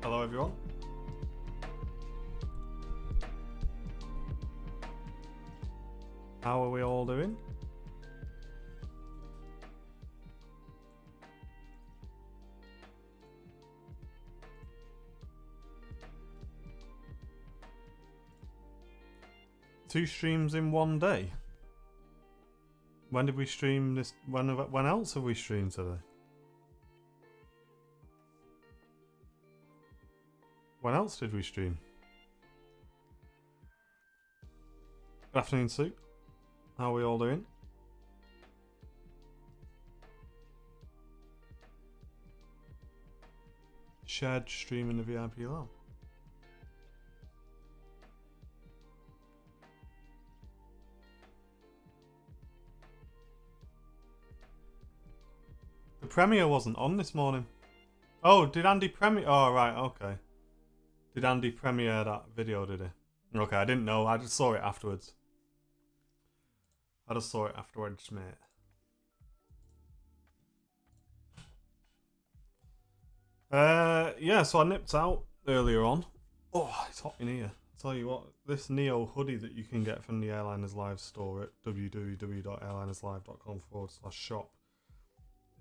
Hello everyone. How are we all doing? Two streams in one day? When did we stream this? When else have we streamed today? When else did we stream? Good afternoon, Sue. How are we all doing? Shared stream in the VIP lab. The premiere wasn't on this morning. Oh, did Andy premiere? Oh, right, okay. Did Andy premiere that video, did he? Okay, I didn't know. I just saw it afterwards. Mate. Yeah, so I nipped out earlier on. Oh, it's hot in here. Tell you what, this Neo hoodie that you can get from the Airliners Live store at www.airlinerslive.com/shop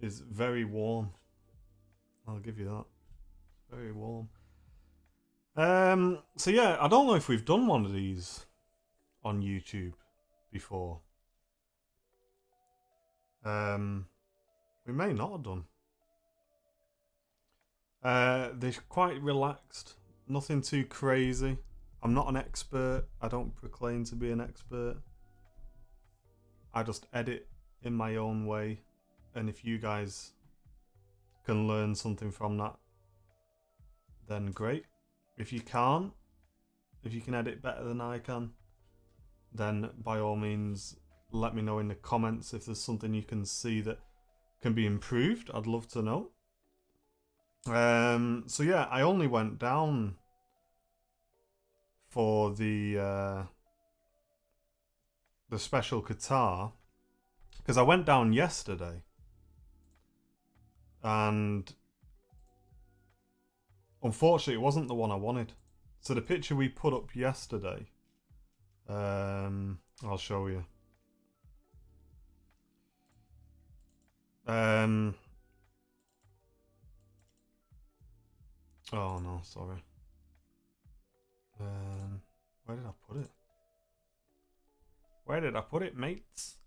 is very warm. I'll give you that. Very warm. So yeah, I don't know if we've done one of these on YouTube before. We may not have done. They're quite relaxed. Nothing too crazy. I'm not an expert. I don't proclaim to be an expert. I just edit in my own way. And if you guys can learn something from that, then great. If you can't, if you can edit better than I can, then by all means, let me know in the comments if there's something you can see that can be improved. I'd love to know. So yeah, I only went down for the special Qatar because I went down yesterday, and unfortunately it wasn't the one I wanted. So the picture we put up yesterday, I'll show you. Oh no, sorry. Where did I put it? Where did I put it, mates?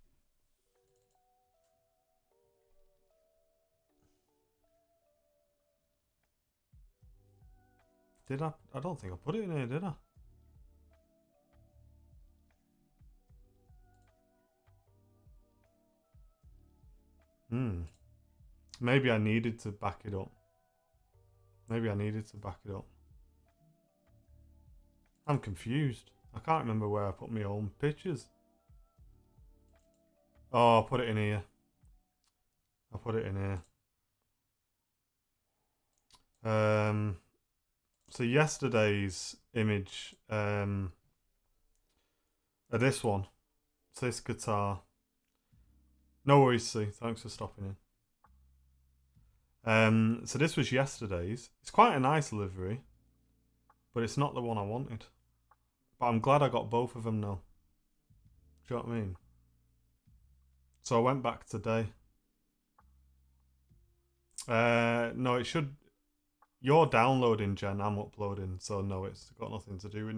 Did I? I don't think I put it in here, did I? Maybe I needed to back it up. I'm confused. I can't remember where I put my own pictures. Oh, I put it in here. So yesterday's image, this one. It's this guitar. No worries, Sue. Thanks for stopping in. So this was yesterday's. It's quite a nice livery, but it's not the one I wanted. But I'm glad I got both of them now. Do you know what I mean? So I went back today. No, it should. You're downloading, Jen. I'm uploading, so no, it's got nothing to do with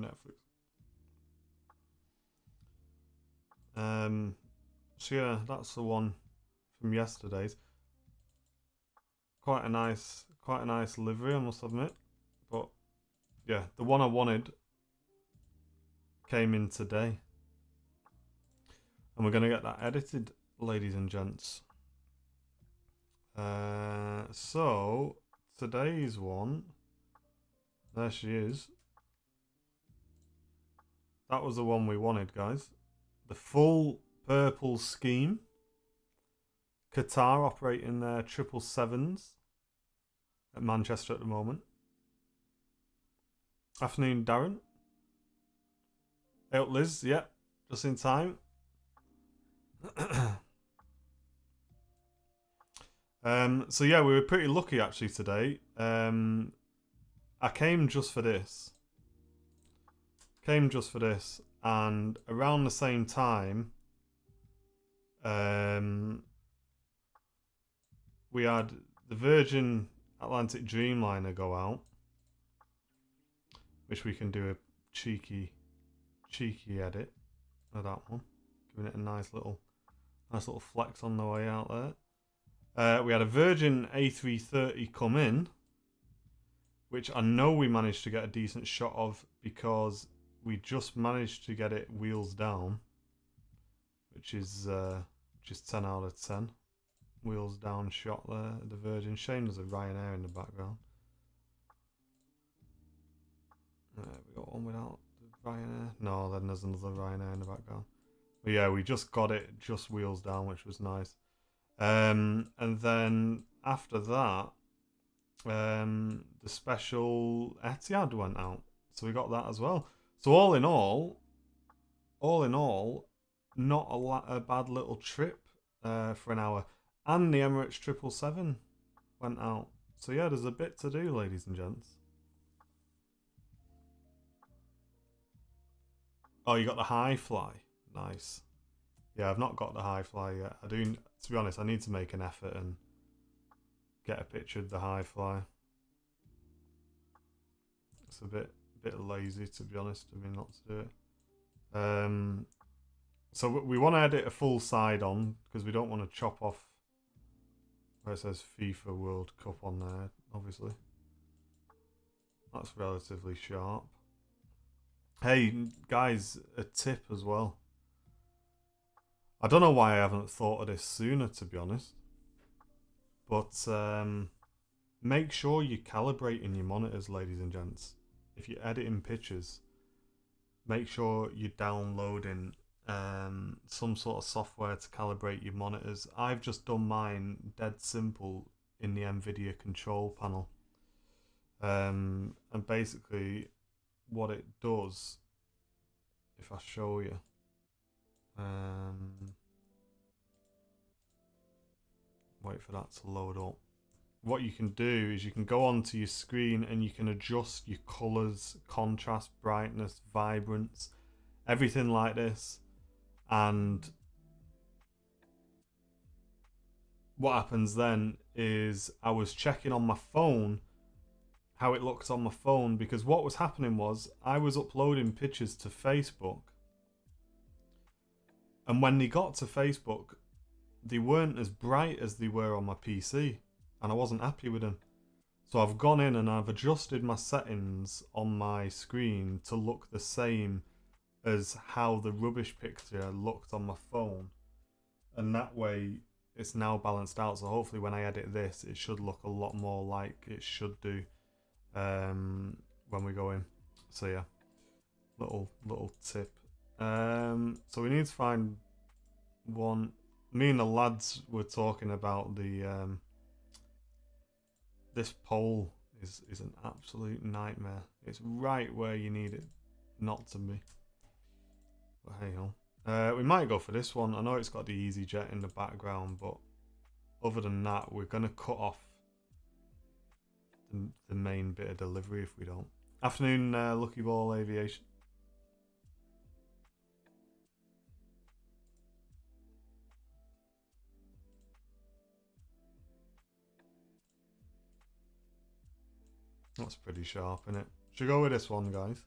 Netflix. So yeah, that's the one from yesterday's. Quite a nice livery, I must admit. But yeah, the one I wanted came in today, and we're gonna get that edited, ladies and gents. So today's one, there she is. That was the one we wanted, guys. The full purple scheme. Qatar operating their 777s at Manchester at the moment. Afternoon, Darren. Hey up, Liz. Yeah, just in time. So yeah, we were pretty lucky actually today. I came just for this. And around the same time, we had the Virgin Atlantic Dreamliner go out, which we can do a cheeky edit of that one, giving it a nice little flex on the way out there. We had a Virgin A330 come in, which I know we managed to get a decent shot of because we just managed to get it wheels down, which is 10 out of 10. Wheels down shot there, the Virgin. Shame there's a Ryanair in the background. We got one without the Ryanair. No, then there's another Ryanair in the background. But yeah, we just got it just wheels down, which was nice. And then after that, the special Etihad went out, so we got that as well. So all in all, not a bad little trip for an hour. And the Emirates 777 went out. So yeah, there's a bit to do, ladies and gents. Oh, you got the high fly. Nice. Yeah, I've not got the high fly yet. I do, to be honest, I need to make an effort and get a picture of the high fly. It's a bit lazy, to be honest, of me not to do it. So we want to edit a full side on because we don't want to chop off where it says FIFA World Cup on there, obviously. That's relatively sharp. Hey, guys, a tip as well. I don't know why I haven't thought of this sooner, to be honest. But make sure you're calibrating your monitors, ladies and gents. If you're editing pictures, make sure you're downloading some sort of software to calibrate your monitors. I've just done mine dead simple in the NVIDIA control panel. And basically what it does, if I show you, wait for that to load up. What you can do is you can go onto your screen and you can adjust your colors, contrast, brightness, vibrance, everything like this. And what happens then is I was checking on my phone how it looks on my phone, because what was happening was I was uploading pictures to Facebook, and when they got to Facebook they weren't as bright as they were on my PC, and I wasn't happy with them. So I've gone in and I've adjusted my settings on my screen to look the same as how the rubbish picture looked on my phone, and that way it's now balanced out. So hopefully when I edit this it should look a lot more like it should do when we go in. So yeah, little tip. So we need to find one. Me and the lads were talking about the this pole is an absolute nightmare. It's right where you need it not to be. But hey ho. We might go for this one. I know it's got the EasyJet in the background, but other than that, we're gonna cut off the main bit of delivery if we don't. Afternoon, Lucky Ball Aviation. That's pretty sharp, isn't it? Should we go with this one, guys?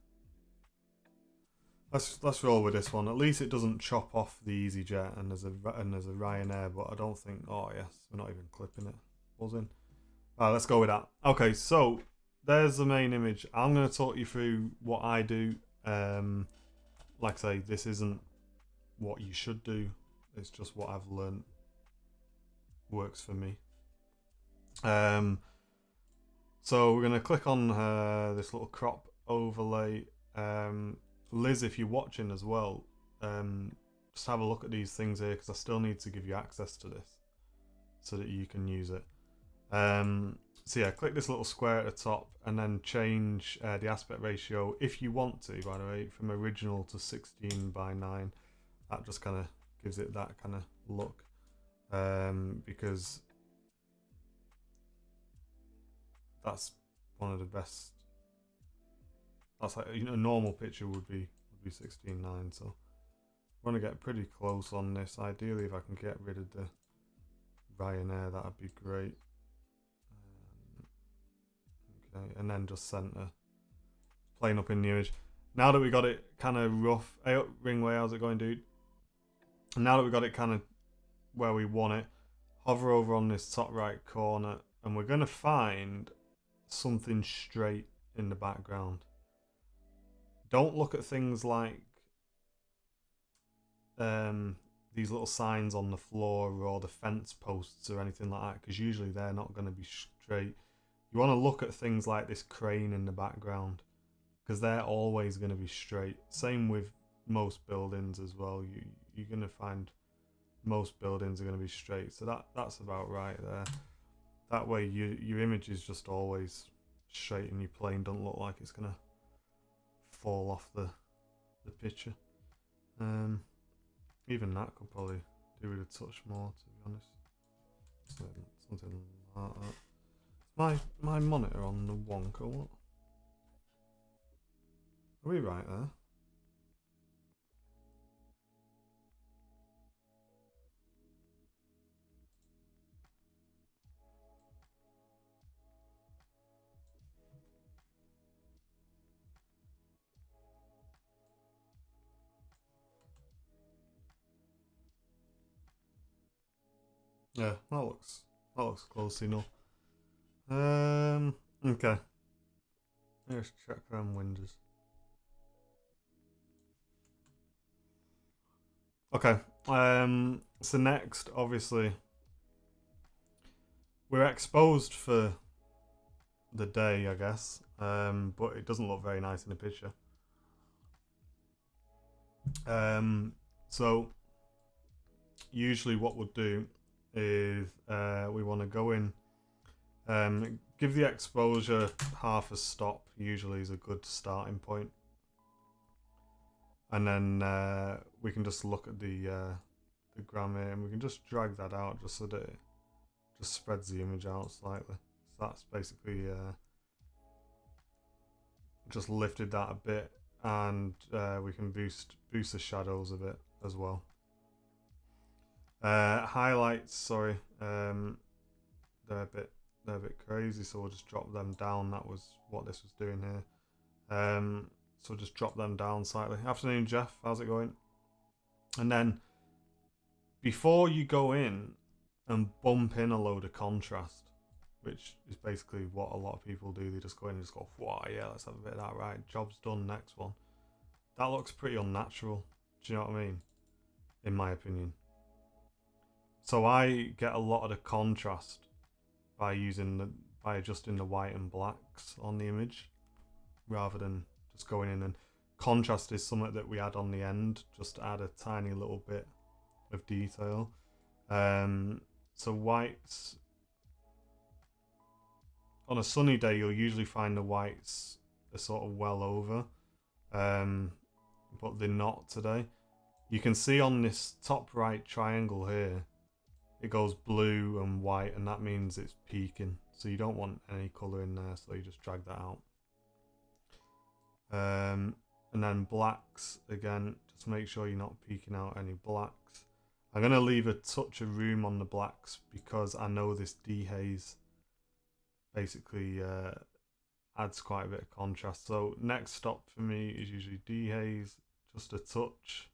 Let's roll with this one. At least it doesn't chop off the EasyJet and there's a Ryanair, but I don't think. Oh yes, we're not even clipping it. Buzzing. Alright, let's go with that. Okay, so there's the main image. I'm going to talk you through what I do. Like I say, this isn't what you should do. It's just what I've learned works for me. So we're going to click on this little crop overlay. Liz, if you're watching as well, just have a look at these things here, because I still need to give you access to this so that you can use it. So yeah, click this little square at the top and then change the aspect ratio if you want to, by the way, from original to 16:9. That just kind of gives it that kind of look, because that's one of the best That's like, you know, a normal picture would be 16:9. So I want to get pretty close on this. Ideally, if I can get rid of the Ryanair, that'd be great. Okay, and then just center, playing up in the image. Now that we got it kind of rough, hey up, Ringway, how's it going, dude? And now that we got it kind of where we want it, hover over on this top right corner, and we're gonna find something straight in the background. Don't look at things like these little signs on the floor or the fence posts or anything like that, because usually they're not going to be straight. You want to look at things like this crane in the background, because they're always going to be straight. Same with most buildings as well. You're going to find most buildings are going to be straight. So that's about right there. That way your image is just always straight, and your plane don't look like it's going to fall off the picture. Even that could probably do with a touch more, to be honest. Something like that. My monitor on the wonk or what? Are we right there? Yeah, that looks close enough. Okay. Let's check them windows. Okay. So next, obviously, we're exposed for the day, I guess. But it doesn't look very nice in the picture. So usually what we'll do is we want to go in, give the exposure half a stop, usually is a good starting point. And then we can just look at the gram here, and we can just drag that out just so that it just spreads the image out slightly. So that's basically just lifted that a bit, and we can boost the shadows a bit as well. Highlights, sorry, they're a bit crazy, so we'll just drop them down. That was what this was doing here. So just drop them down slightly. Afternoon, Jeff, how's it going? And then before you go in and bump in a load of contrast, which is basically what a lot of people do, they just go in and just go, wow, yeah, let's have a bit of that, right, job's done, next one. That looks pretty unnatural, do you know what I mean? In my opinion. So I get a lot of the contrast by adjusting the white and blacks on the image, rather than just going in. And contrast is something that we add on the end, just to add a tiny little bit of detail. So whites, on a sunny day, you'll usually find the whites are sort of well over, but they're not today. You can see on this top right triangle here, it goes blue and white, and that means it's peaking. So you don't want any colour in there, so you just drag that out. And then blacks, again, just make sure you're not peeking out any blacks. I'm going to leave a touch of room on the blacks, because I know this dehaze basically adds quite a bit of contrast. So next stop for me is usually dehaze, just a touch,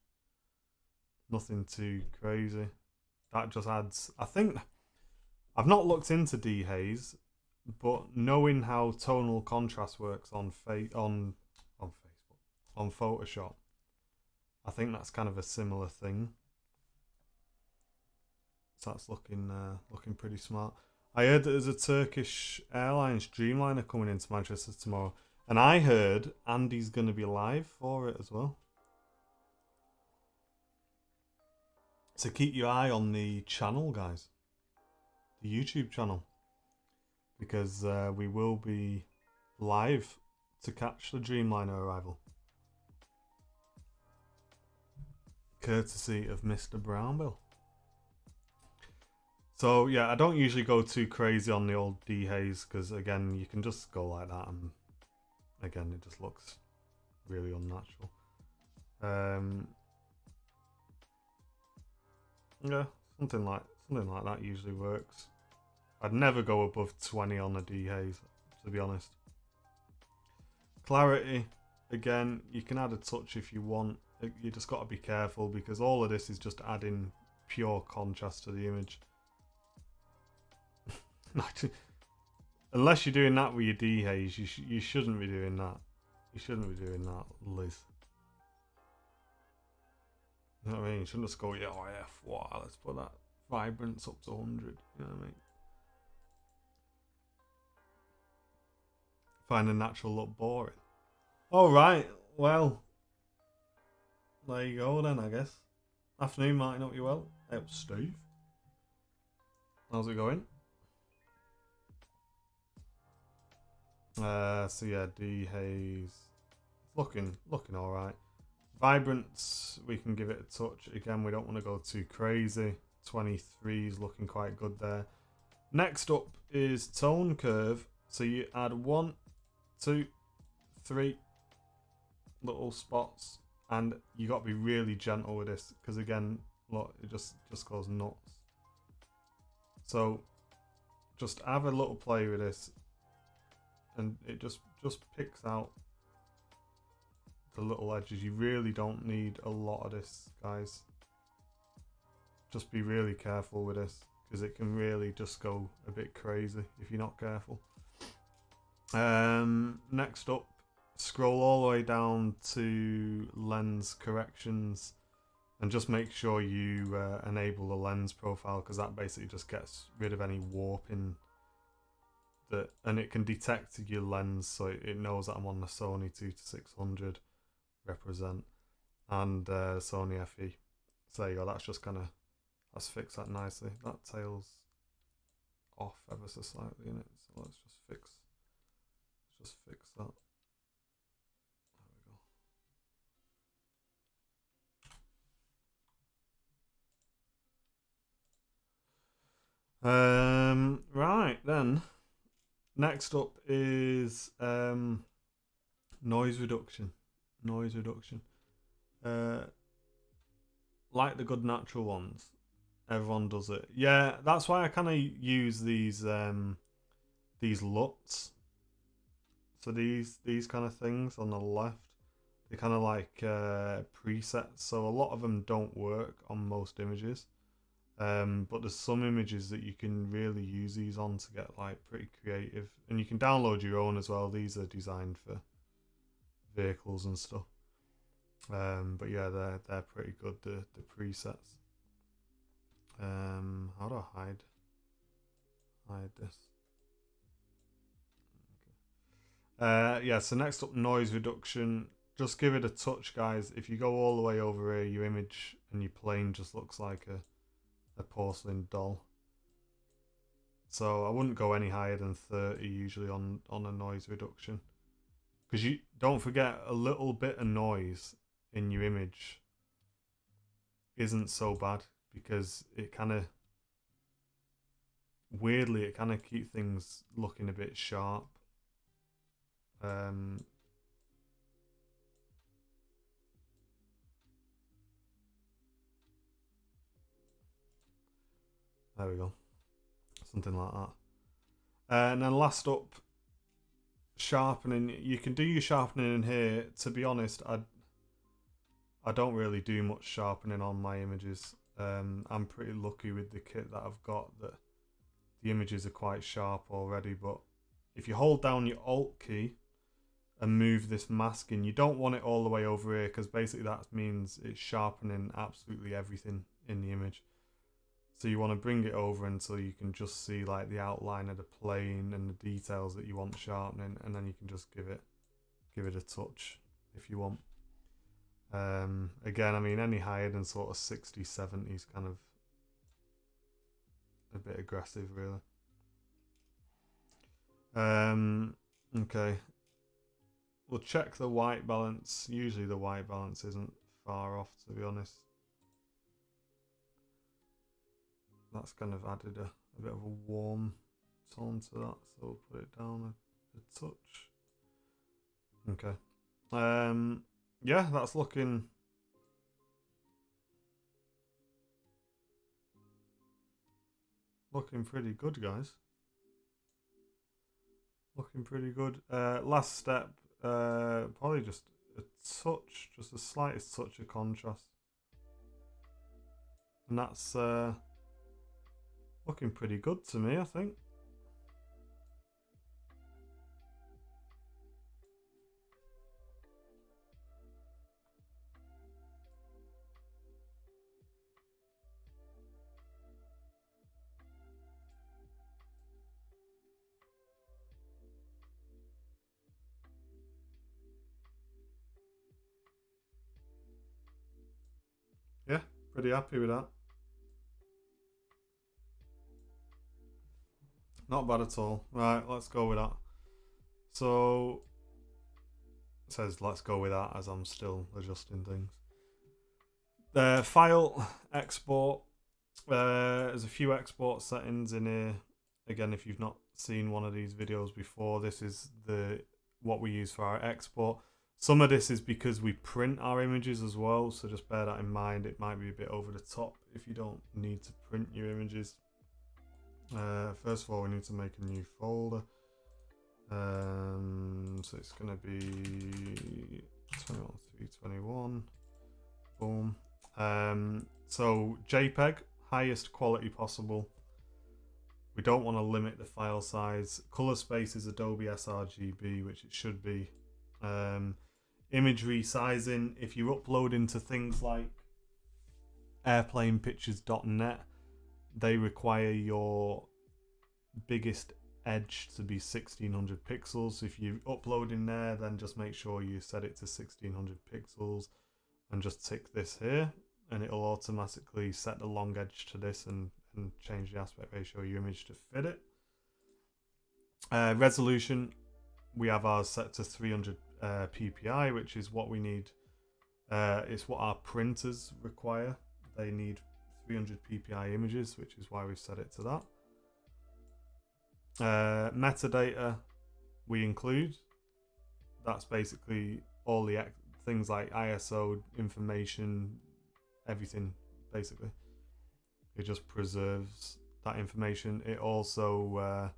nothing too crazy. That just adds, I think, I've not looked into dehaze, but knowing how tonal contrast works on Photoshop, I think that's kind of a similar thing. So that's looking pretty smart. I heard that there's a Turkish Airlines Dreamliner coming into Manchester tomorrow, and I heard Andy's going to be live for it as well. So keep your eye on the channel, guys. The YouTube channel. Because we will be live to catch the Dreamliner arrival. Courtesy of Mr. Brownbill. So yeah, I don't usually go too crazy on the old dehaze, because again, you can just go like that, and again, it just looks really unnatural. Yeah, something like that usually works. I'd never go above 20 on a dehaze, to be honest. Clarity, again, you can add a touch if you want. You just got to be careful because all of this is just adding pure contrast to the image. Unless you're doing that with your dehaze, you shouldn't be doing that. You shouldn't be doing that, Liz. You know what I mean? You shouldn't just go, yeah, oh yeah, wow, let's put that vibrance up to 100. You know what I mean? Find a natural look boring. Alright, well, there you go then, I guess. Afternoon, Martin, hope you well. Hey, Steve. How's it going? So yeah, dehaze. Looking alright. Vibrance, we can give it a touch. Again, we don't want to go too crazy. 23 is looking quite good there. Next up is tone curve. So you add 1, 2, 3 little spots, and you got to be really gentle with this because again, look, it just goes nuts. So just have a little play with this, and it just picks out the little edges. You really don't need a lot of this, guys. Just be really careful with this because it can really just go a bit crazy if you're not careful. Next up, scroll all the way down to lens corrections and just make sure you enable the lens profile because that basically just gets rid of any warping and it can detect your lens, so it knows that I'm on the Sony 2-600 represent and Sony FE. So there you go, let's fix that nicely. That tail's off ever so slightly in it, so let's just fix that. There we go. Right then, next up is noise reduction. Like the good natural ones, everyone does it. Yeah, that's why I kind of use these LUTs. So these kind of things on the left, they're kind of like presets. So a lot of them don't work on most images. But there's some images that you can really use these on to get like pretty creative, and you can download your own as well. These are designed for vehicles and stuff. But yeah, they're pretty good, the presets. How do I hide this? Okay. Yeah, so next up, noise reduction. Just give it a touch, guys. If you go all the way over here, your image and your plane just looks like a porcelain doll. So I wouldn't go any higher than 30 usually on a noise reduction, because you don't forget, a little bit of noise in your image isn't so bad because it kind of weirdly it kind of keeps things looking a bit sharp. There we go, something like that. And then last up, sharpening. You can do your sharpening in here. To be honest, I don't really do much sharpening on my images. I'm pretty lucky with the kit that I've got that the images are quite sharp already. But if you hold down your Alt key and move this masking, you don't want it all the way over here because basically that means it's sharpening absolutely everything in the image. So you want to bring it over until you can just see like the outline of the plane and the details that you want sharpening, and then you can just give it a touch if you want. Again, I mean, any higher than sort of 60, 70 is kind of a bit aggressive, really. Okay. We'll check the white balance. Usually the white balance isn't far off, to be honest. That's kind of added a bit of a warm tone to that, so we'll put it down a touch. Okay. Yeah, that's looking pretty good, guys. Looking pretty good. Last step, probably just a touch, just the slightest touch of contrast, and that's looking pretty good to me, I think. Yeah, pretty happy with that. Not bad at all. Right, let's go with that. So it says let's go with that as I'm still adjusting things. The file export. There's a few export settings in here. Again, if you've not seen one of these videos before, this is what we use for our export. Some of this is because we print our images as well, so just bear that in mind. It might be a bit over the top if you don't need to print your images. First of all, we need to make a new folder. So it's going to be 21.321. Boom. So JPEG, highest quality possible. We don't want to limit the file size. Color space is Adobe sRGB, which it should be. Image resizing, if you're uploading to things like airplanepictures.net, they require your biggest edge to be 1600 pixels. If you upload in there, then just make sure you set it to 1600 pixels and just tick this here, and it'll automatically set the long edge to this and change the aspect ratio of your image to fit it. Resolution, we have ours set to 300 ppi, which is what we need. It's what our printers require. They need 300 ppi images, which is why we've set it to that. Metadata we include. That's basically all the things like ISO information, everything basically. It just preserves that information. It also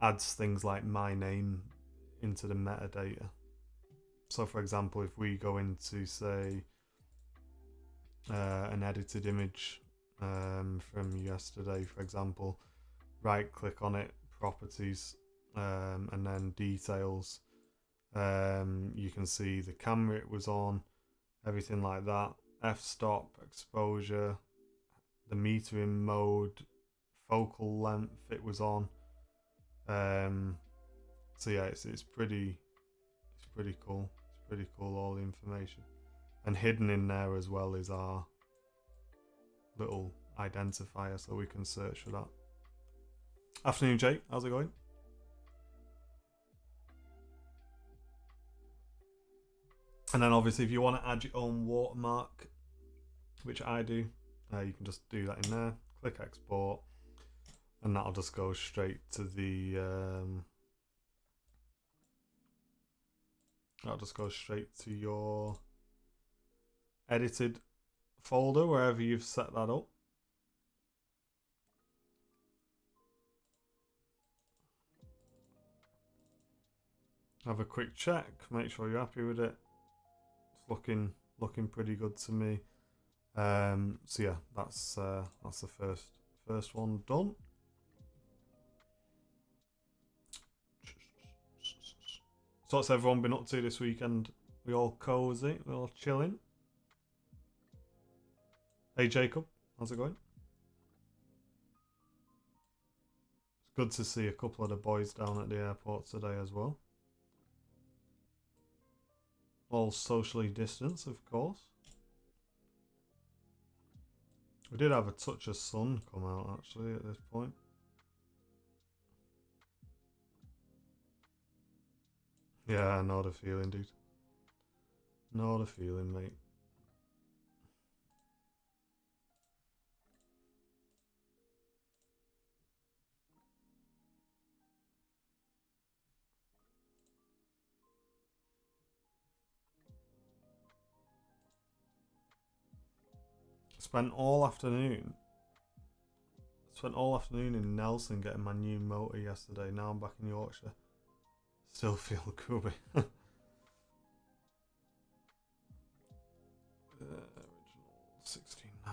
adds things like my name into the metadata. So for example, if we go into, say, an edited image from yesterday, for example, right click on it, properties, and then details, you can see the camera it was on, everything like that, f-stop, exposure, the metering mode, focal length it was on. So yeah, it's pretty cool. It's pretty cool, all the information. And hidden in there as well is our little identifier, so we can search for that. Afternoon, Jake. How's it going? And then obviously if you want to add your own watermark, which I do, you can just do that in there. Click export, and that'll just go straight to the your edited folder, wherever you've set that up. Have a quick check, make sure you're happy with it. It's looking pretty good to me. So yeah, that's the first one done. So what's everyone been up to this weekend? We all cozy? We all chilling? Hey Jacob, how's it going? It's good to see a couple of the boys down at the airport today as well. All socially distanced, of course. We did have a touch of sun come out actually at this point. Yeah, I know the feeling, dude. Know the feeling, mate. Spent all afternoon in Nelson getting my new motor yesterday. Now I'm back in Yorkshire. Still feel grubby. Original 16.9.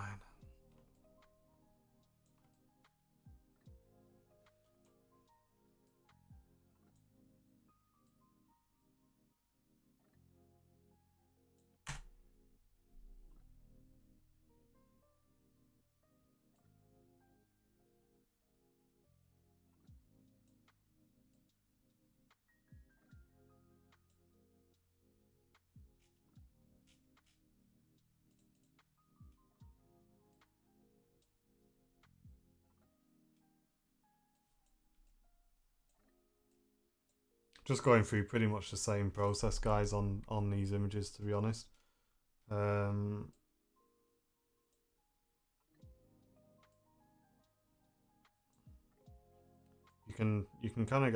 Just going through pretty much the same process, guys, on these images, to be honest. You can kind of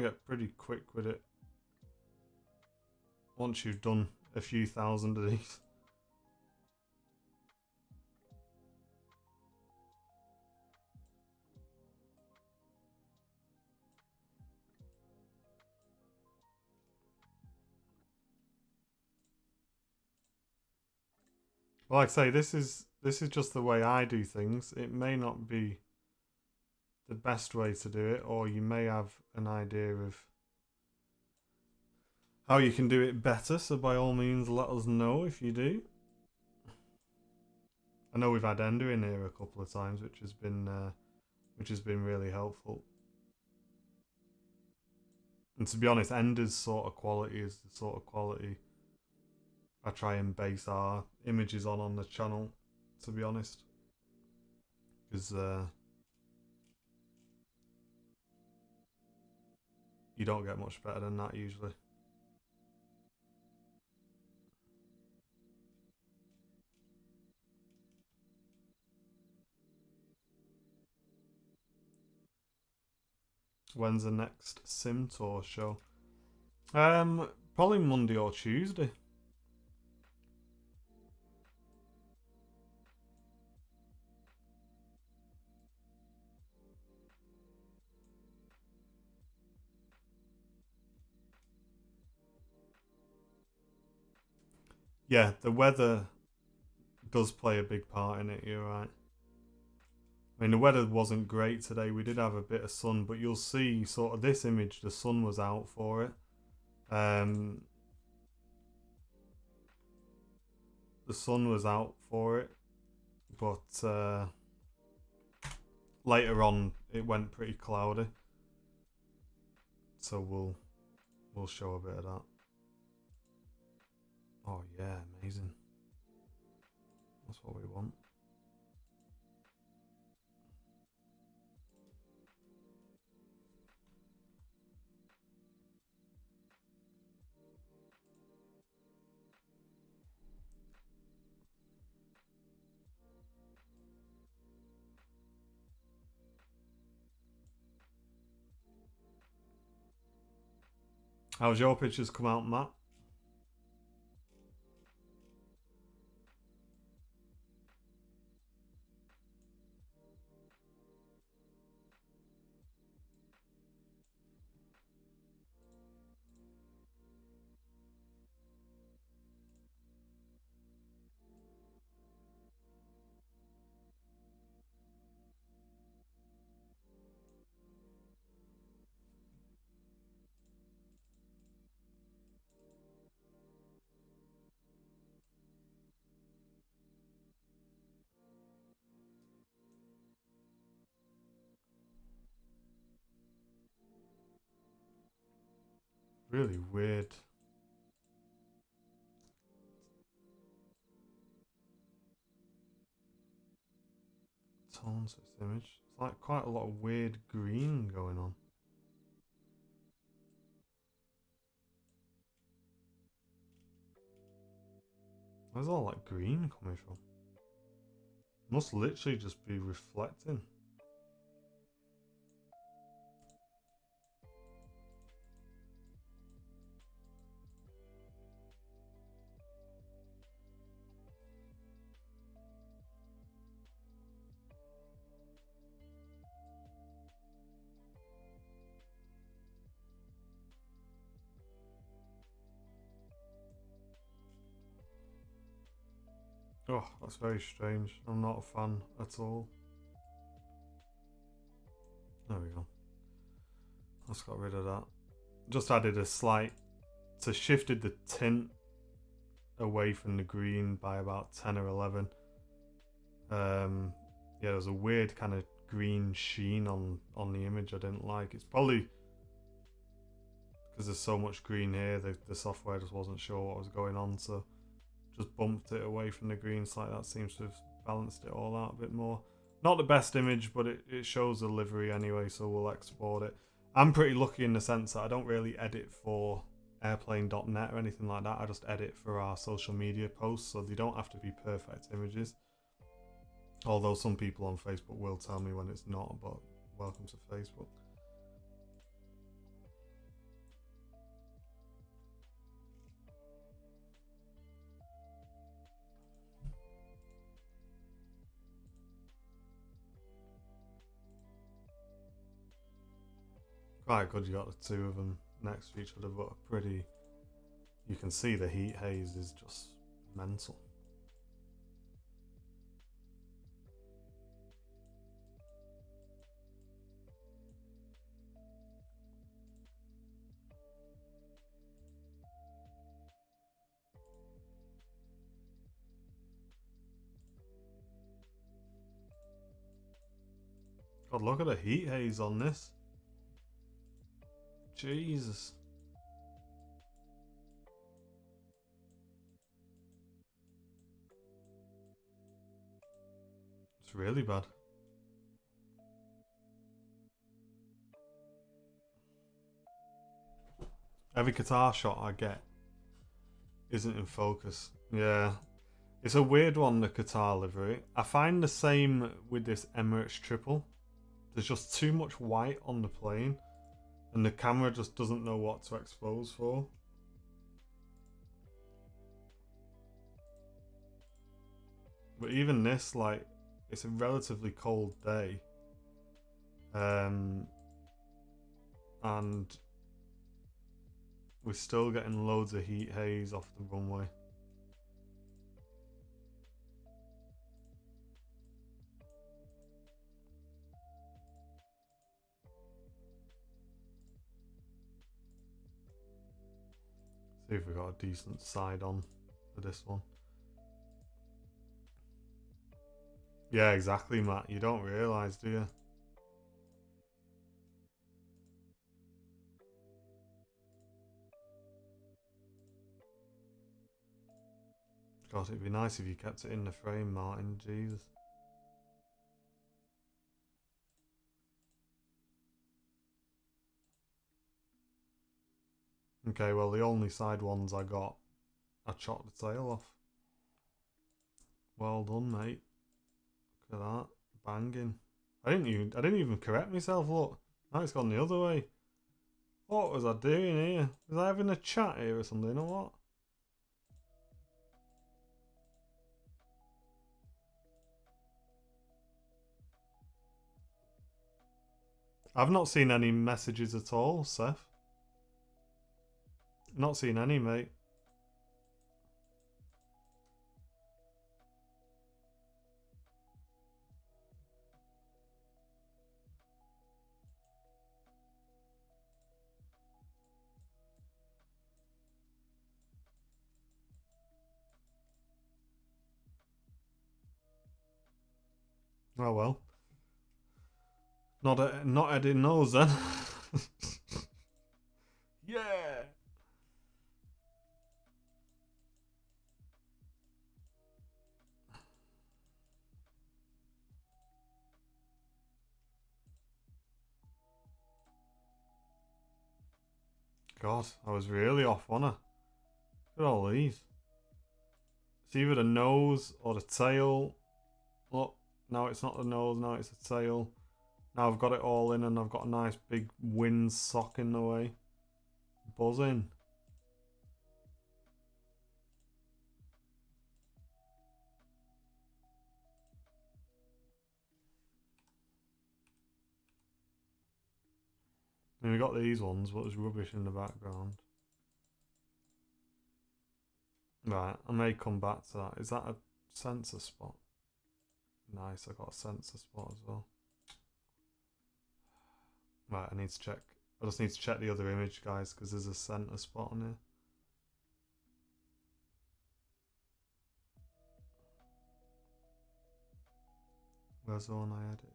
get pretty quick with it once you've done a few thousand of these. Well, like I say, this is just the way I do things. It may not be the best way to do it, or you may have an idea of how you can do it better, so by all means let us know if you do. I know we've had Ender in here a couple of times, which has been really helpful. And to be honest, Ender's sort of quality is the sort of quality I try and base our images on the channel, to be honest. Because you don't get much better than that usually. When's the next sim tour show? Probably Monday or Tuesday. Yeah, the weather does play a big part in it, you're right. I mean, the weather wasn't great today. We did have a bit of sun, but you'll see sort of this image, the sun was out for it. The sun was out for it, but later on it went pretty cloudy. So we'll show a bit of that. Oh yeah, amazing. That's what we want. How's your pictures come out, Matt? Really weird. Tones this image. It's like quite a lot of weird green going on. Where's all that green coming from? Must literally just be reflecting. Oh, that's very strange. I'm not a fan at all. There we go. Let's got rid of that. Just added a slight, so shifted the tint away from the green by about 10 or 11. Yeah, there's a weird kind of green sheen on the image I didn't like. It's probably because there's so much green here, the software just wasn't sure what was going on, so just bumped it away from the green slightly. That seems to have balanced it all out a bit more. Not the best image, but it shows the livery anyway, so we'll export it. I'm pretty lucky in the sense that I don't really edit for airplane.net or anything like that. I just edit for our social media posts, so they don't have to be perfect images. Although some people on Facebook will tell me when it's not, but welcome to Facebook. Quite good you got the two of them next to each other, but pretty... You can see the heat haze is just mental. God, look at the heat haze on this. Jesus. It's really bad. Every Qatar shot I get isn't in focus. Yeah. It's a weird one, the Qatar livery. I find the same with this Emirates triple. There's just too much white on the plane, and the camera just doesn't know what to expose for. But even this, like, it's a relatively cold day. And we're still getting loads of heat haze off the runway. See if we got a decent side on for this one. Yeah, exactly, Matt. You don't realise, do you? God, it'd be nice if you kept it in the frame, Martin. Jesus. Okay, well, the only side ones I got, I chopped the tail off. Well done, mate. Look at that. Banging. I didn't even correct myself, look. Now it's gone the other way. What was I doing here? Was I having a chat here or something or what? I've not seen any messages at all, Seth. Not seen any, mate. Oh well. Not editing those then. Yeah. God, I was really off, wasn't I? Look at all these. It's either the nose or the tail. Look, now it's not the nose, now it's the tail. Now I've got it all in and I've got a nice big wind sock in the way. Buzzing. And we got these ones, but there's rubbish in the background. Right, I may come back to that. Is that a sensor spot. Nice, I got a sensor spot as well. Right, I need to check. I just need to check the other image, guys, because there's a center spot on here. Where's the one I edited?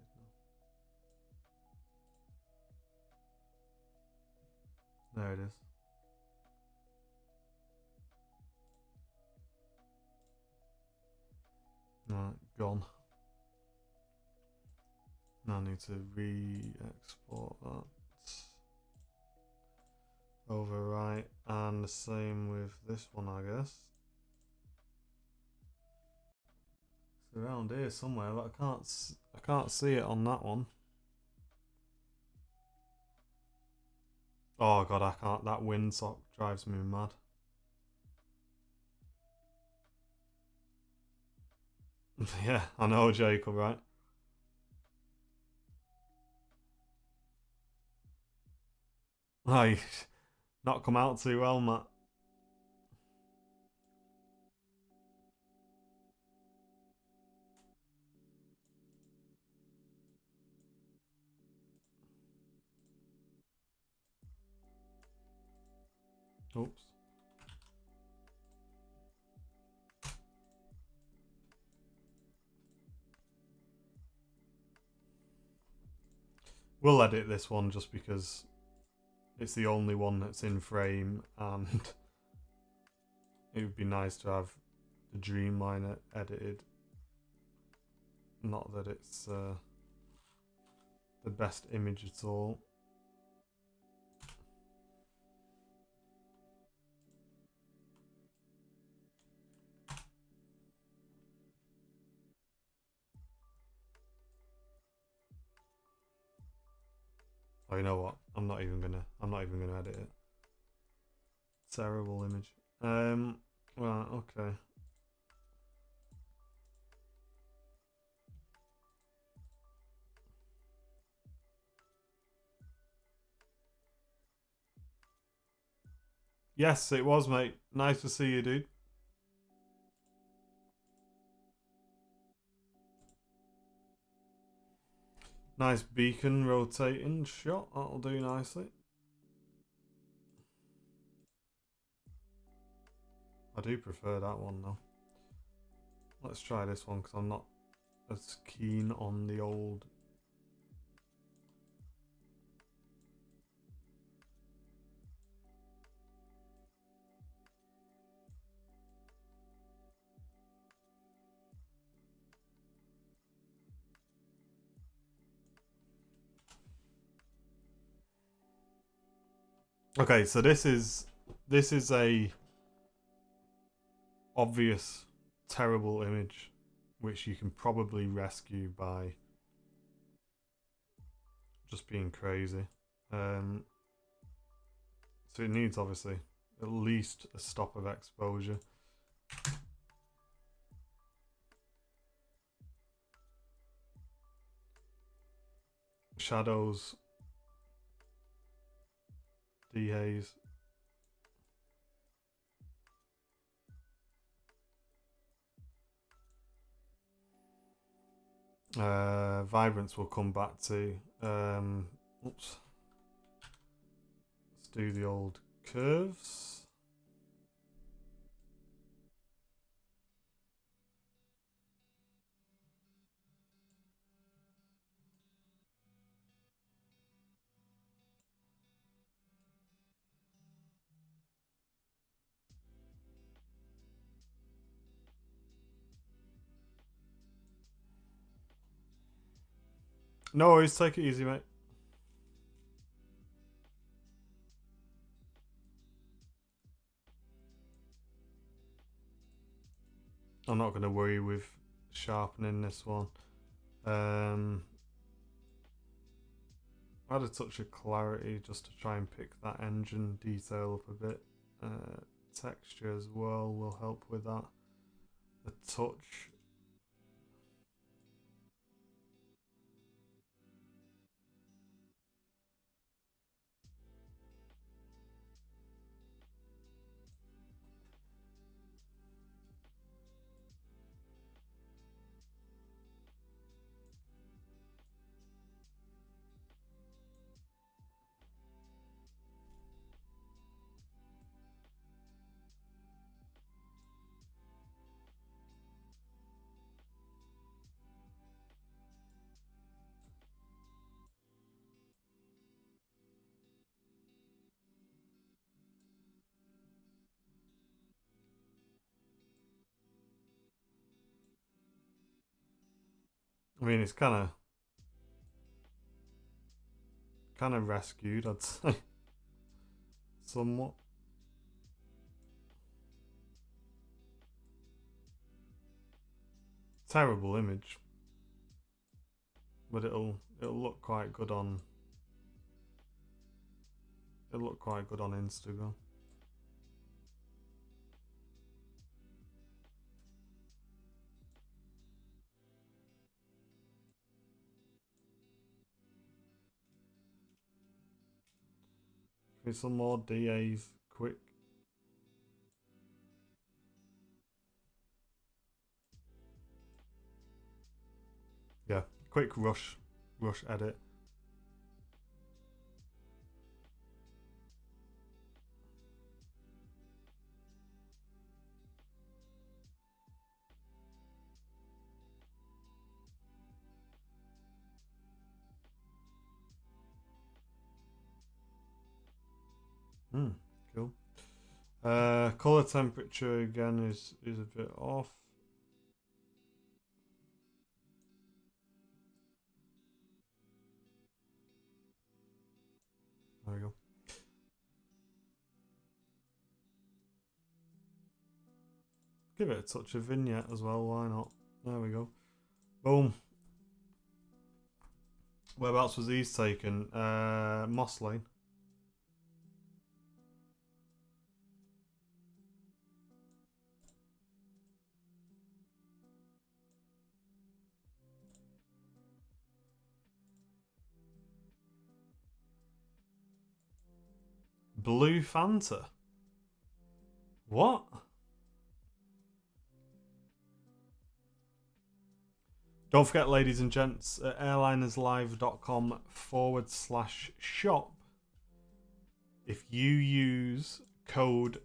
There it is. Right, gone. Now I need to re-export that. Overwrite, and the same with this one, I guess. It's around here somewhere, but I can't see it on that one. Oh god, I can't. That windsock drives me mad. Yeah, I know, Jacob, right? Like, not come out too well, Matt. Oops. We'll edit this one just because it's the only one that's in frame, and it would be nice to have the Dreamliner edited. Not that it's the best image at all. Oh, you know what? I'm not even gonna edit it. Terrible image. Right, okay. Yes, it was, mate. Nice to see you, dude. Nice beacon rotating shot. That'll do nicely. I do prefer that one though. Let's try this one because I'm not as keen on the old. Okay, so this is a obvious terrible image which you can probably rescue by just being crazy. So it needs obviously at least a stop of exposure. Shadows, dehaze. Vibrance will come back to. Oops. Let's do the old curves. No worries, take it easy, mate. I'm not going to worry with sharpening this one. Add a touch of clarity just to try and pick that engine detail up a bit. Texture as well will help with that. A touch. I mean, it's kind of rescued, I'd say, somewhat. Terrible image, but it'll look quite good on. It'll look quite good on Instagram. Give me some more DAs, quick. Yeah, quick rush edit. Cool. Color temperature again is a bit off. There we go. Give it a touch of vignette as well, why not? There we go. Boom. Whereabouts was these taken? Moss Lane. Blue Fanta. What? Don't forget, ladies and gents, at airlinerslive.com/shop, if you use code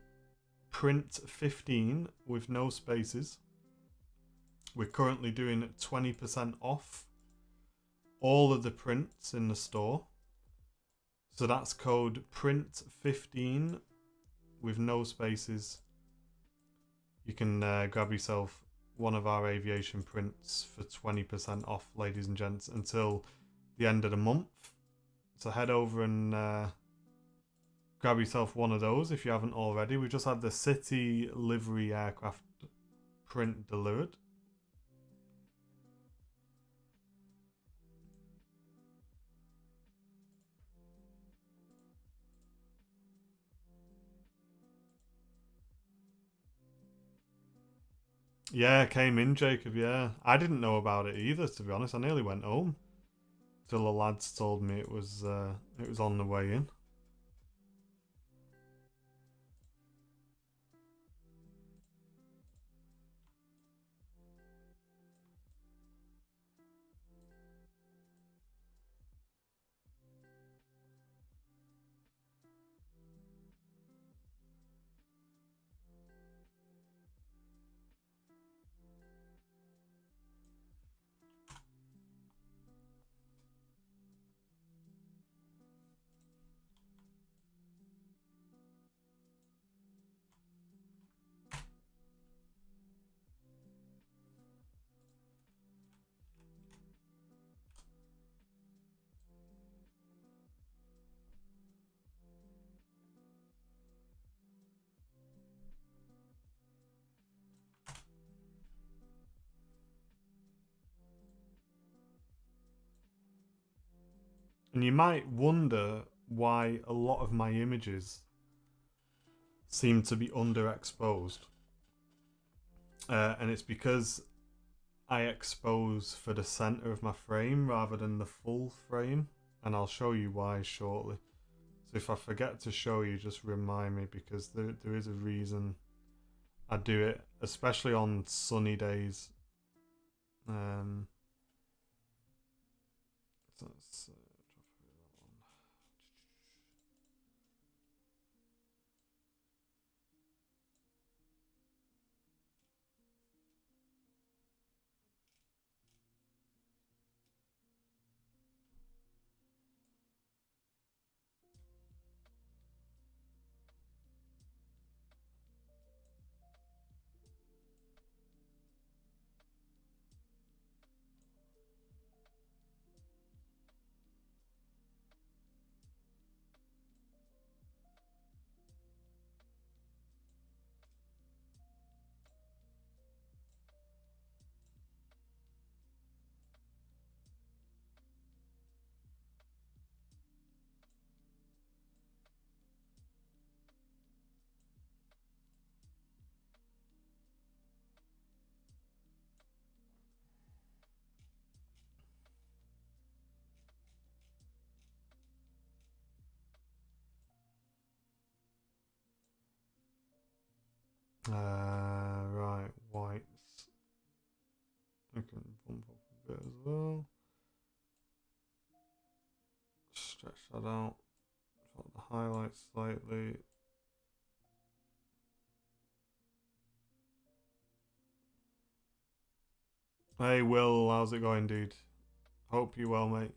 PRINT15 with no spaces, we're currently doing 20% off all of the prints in the store. So that's code PRINT15 with no spaces. You can grab yourself one of our aviation prints for 20% off, ladies and gents, until the end of the month. So head over and grab yourself one of those if you haven't already. We just had the City Livery aircraft print delivered. Yeah, came in, Jacob. Yeah, I didn't know about it either. To be honest, I nearly went home till the lads told me it was on the way in. And you might wonder why a lot of my images seem to be underexposed. And it's because I expose for the center of my frame rather than the full frame. And I'll show you why shortly. So if I forget to show you, just remind me, because there is a reason I do it, especially on sunny days. So let's that one. Right, whites. I can bump up a bit as well. Stretch that out. Drop the highlights slightly. Hey Will, how's it going, dude? Hope you're well, mate.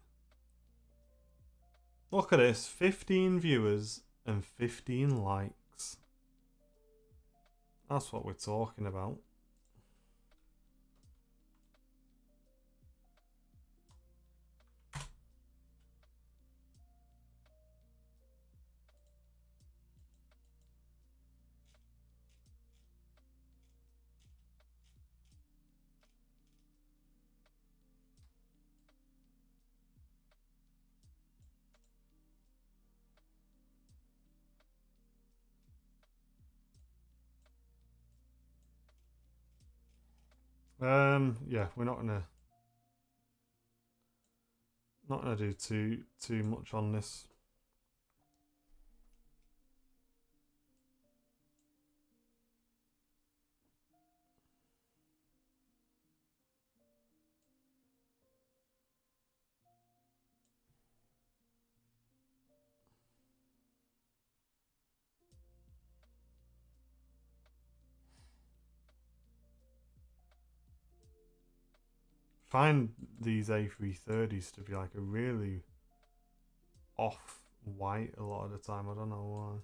Look at this, 15 viewers and 15 likes. That's what we're talking about. Yeah, we're not gonna do too much on this. Find these A330s to be like a really off white a lot of the time. I don't know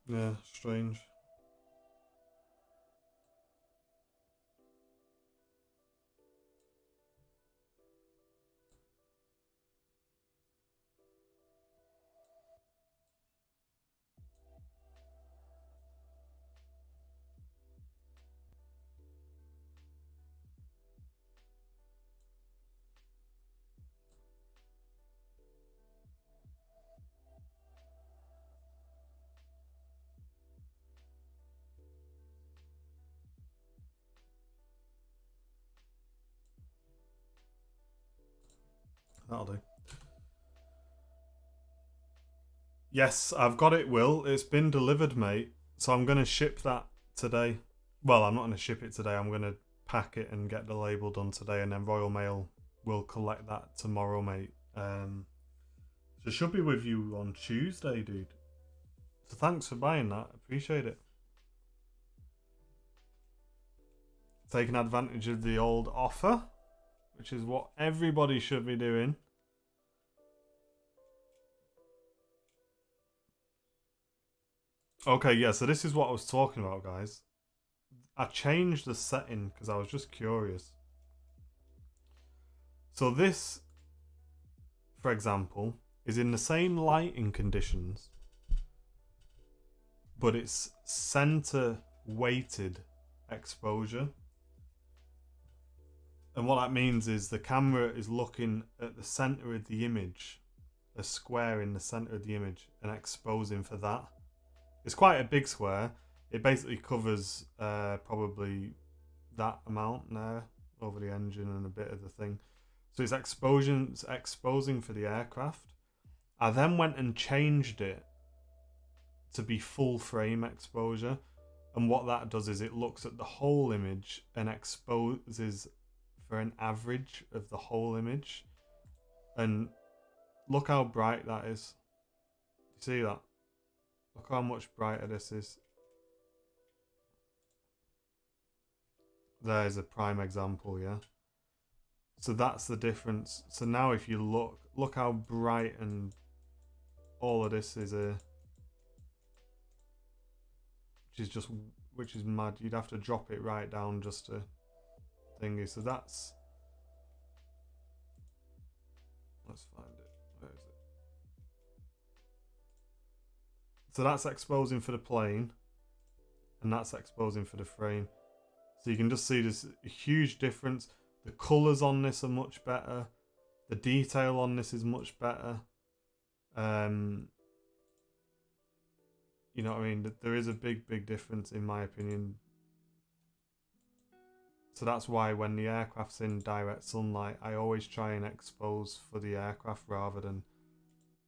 why. Yeah, strange. That'll do. Yes, I've got it, Will. It's been delivered, mate. So I'm going to ship that today. Well, I'm not going to ship it today. I'm going to pack it and get the label done today, and then Royal Mail will collect that tomorrow, mate. So it should be with you on Tuesday, dude. So thanks for buying that. Appreciate it. Taking advantage of the old offer, which is what everybody should be doing. Okay, yeah, so this is what I was talking about, guys. I changed the setting because I was just curious. So this, for example, is in the same lighting conditions, but it's center weighted exposure. And what that means is the camera is looking at the center of the image, a square in the center of the image, and exposing for that. It's quite a big square. It basically covers probably that amount there over the engine and a bit of the thing. So it's exposing for the aircraft. I then went and changed it to be full frame exposure. And what that does is it looks at the whole image and exposes for an average of the whole image. And look how bright that is. You see that? Look how much brighter this is. There's a prime example, yeah? So that's the difference. So now if you look how bright and all of this is which is mad. You'd have to drop it right down just to thingy. So let's find it. Where is it? So that's exposing for the plane, and that's exposing for the frame. So you can just see there's a huge difference. The colours on this are much better. The detail on this is much better. You know what I mean? There is a big difference in my opinion. So that's why when the aircraft's in direct sunlight, I always try and expose for the aircraft rather than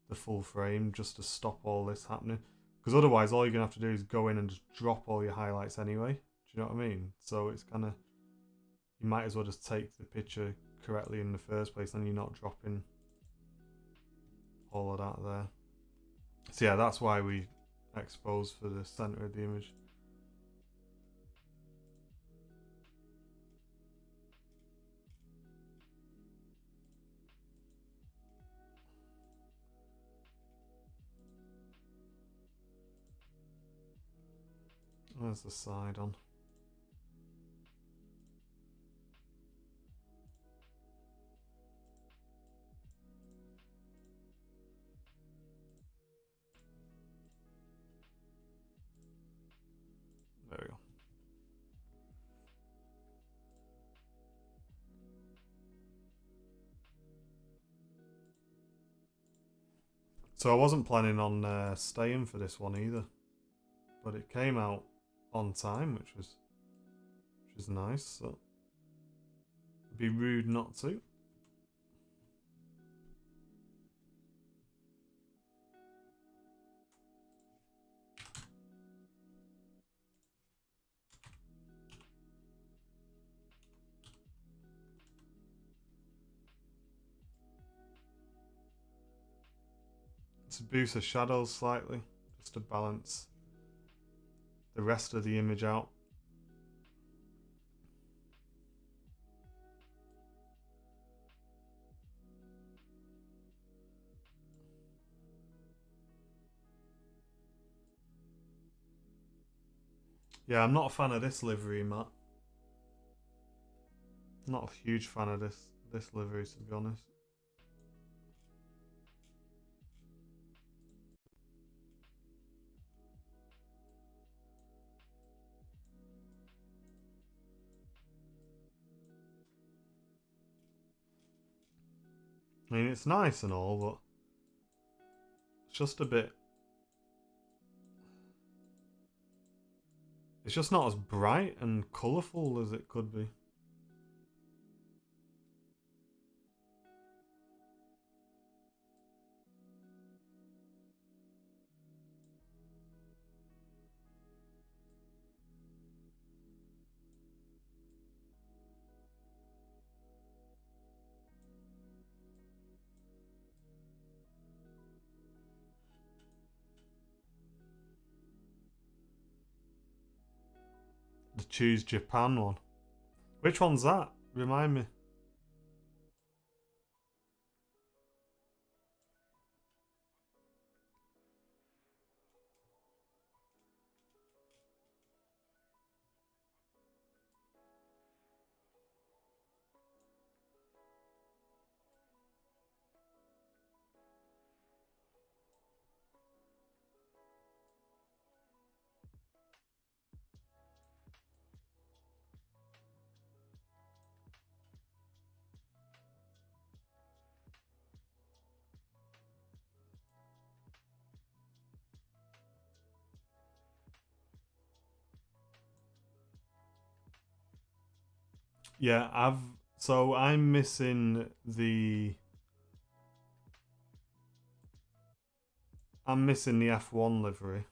the full frame, just to stop all this happening. Because otherwise, all you're going to have to do is go in and just drop all your highlights anyway. Do you know what I mean? So it's kind of, you might as well just take the picture correctly in the first place, and you're not dropping all of that there. So yeah, that's why we expose for the center of the image. Where's the side on? There we go. So I wasn't planning on staying for this one either, but it came out on time, which was nice. So it'd be rude not to. To boost the shadows slightly, just to balance the rest of the image out. Yeah, I'm not a fan of this livery, Matt. Not a huge fan of this livery, to be honest. I mean, it's nice and all, but it's just a bit. It's just not as bright and colourful as it could be. The Choose Japan one. Which one's that? Remind me. Yeah, I'm missing the. I'm missing the F1 livery.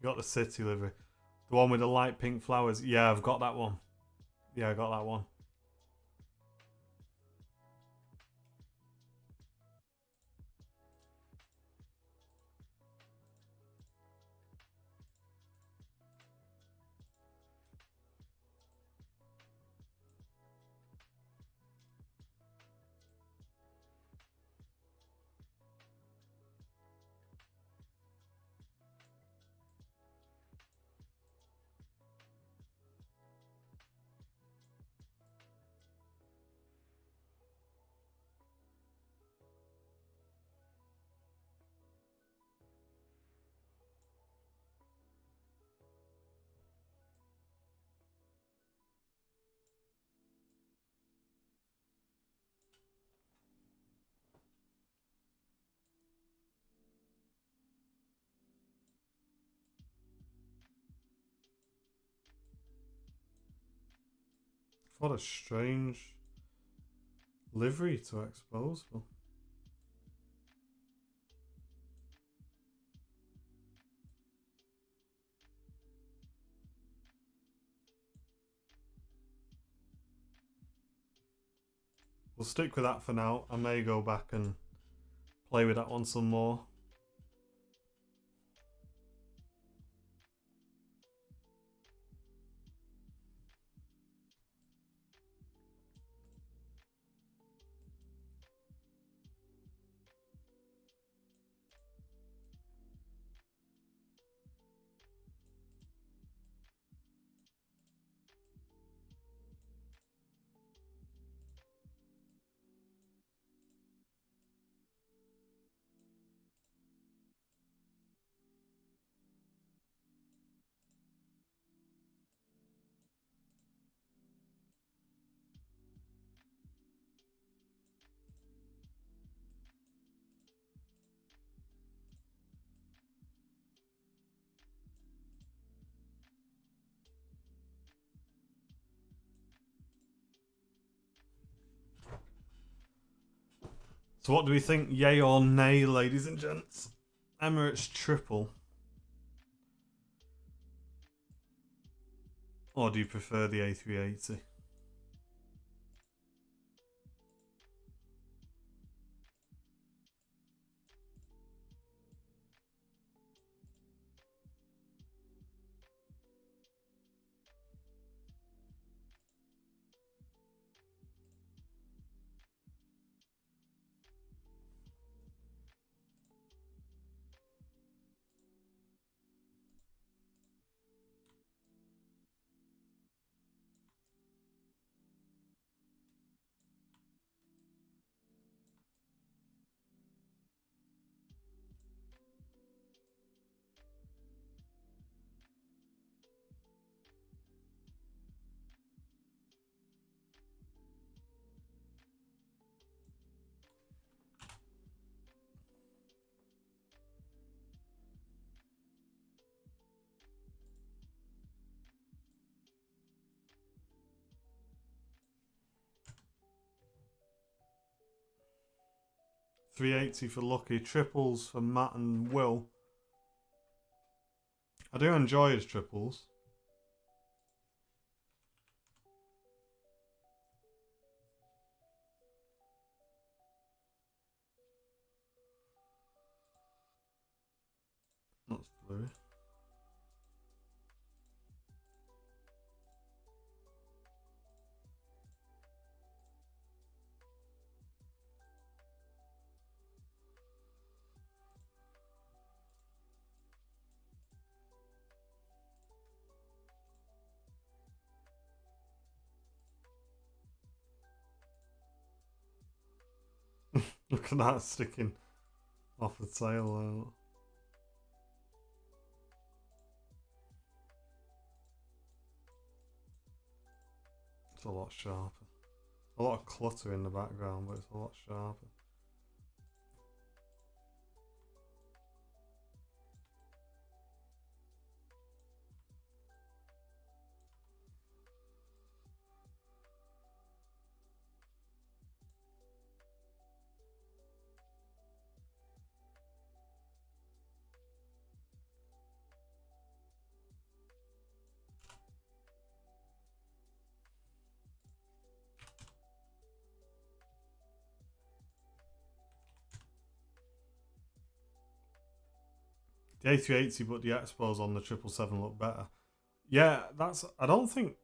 You got the city livery. The one with the light pink flowers. Yeah, I've got that one. Yeah, I got that one. What a strange livery to expose. Well, we'll stick with that for now. I may go back and play with that one some more. So what do we think? Yay or nay, ladies and gents? Emirates triple. Or do you prefer the A380? $380 for Lucky, triples for Matt and Will. I do enjoy his triples. That's blue. Look at that sticking off the tail. It's a lot sharper. A lot of clutter in the background, but it's a lot sharper. The A380, but the Expos on the 777 look better. Yeah, that's. I don't think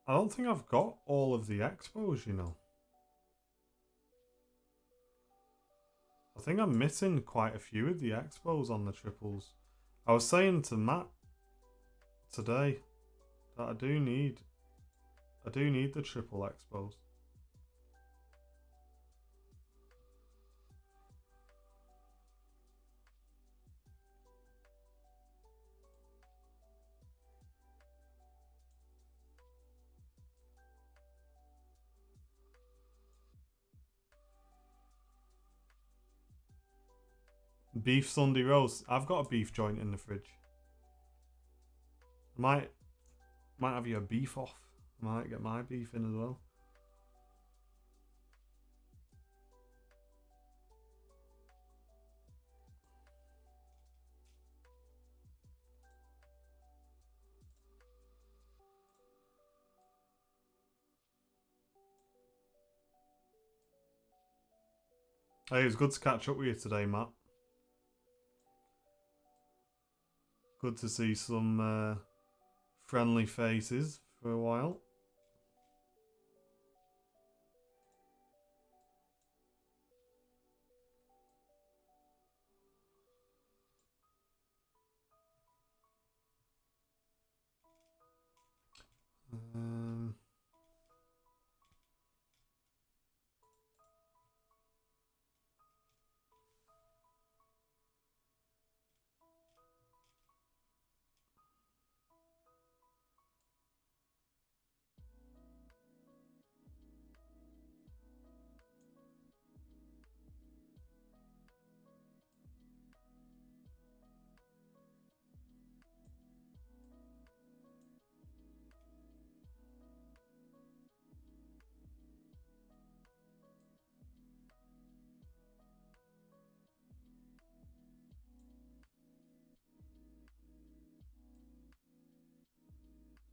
I've got all of the Expos. You know, I think I'm missing quite a few of the Expos on the triples. I was saying to Matt today that I do need the triple Expos. Beef Sunday roast. I've got a beef joint in the fridge. Might have your beef off. Might get my beef in as well. Hey, it was good to catch up with you today, Matt. Good to see some friendly faces for a while. Um,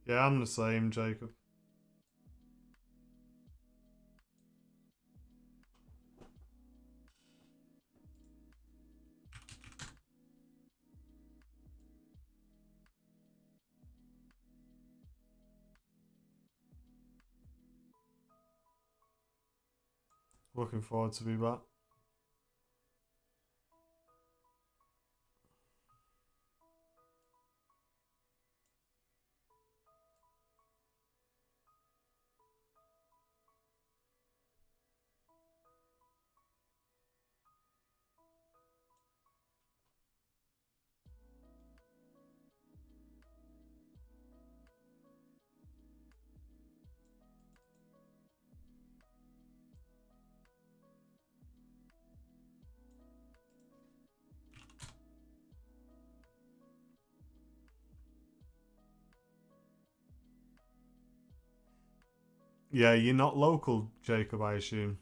yeah, I'm the same, Jacob. Looking forward to be back. Yeah, you're not local, Jacob, I assume.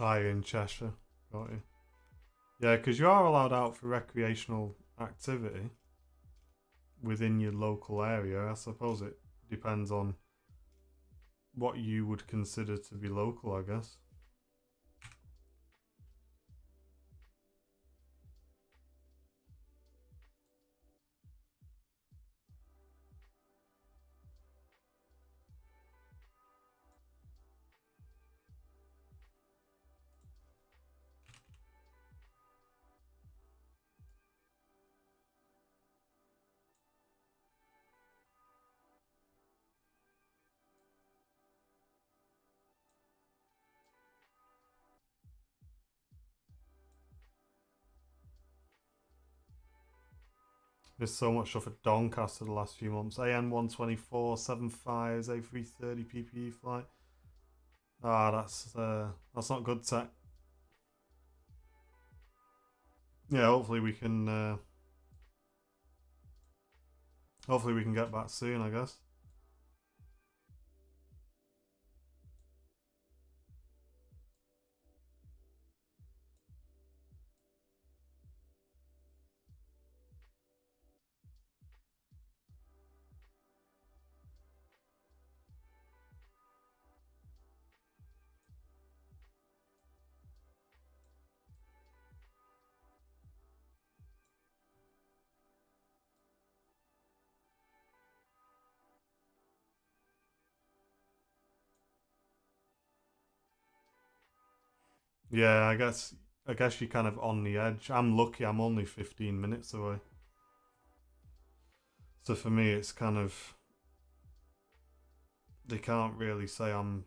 Ah, you're in Cheshire. Got you. Yeah, because you are allowed out for recreational activity within your local area. I suppose it depends on what you would consider to be local, I guess. Missed so much stuff at Doncaster the last few months. AN 124, 75s, A330 PPE flight. That's not good tech. Yeah, hopefully we can get back soon, I guess. Yeah, I guess you're kind of on the edge. I'm lucky I'm only 15 minutes away. So for me it's kind of, they can't really say I'm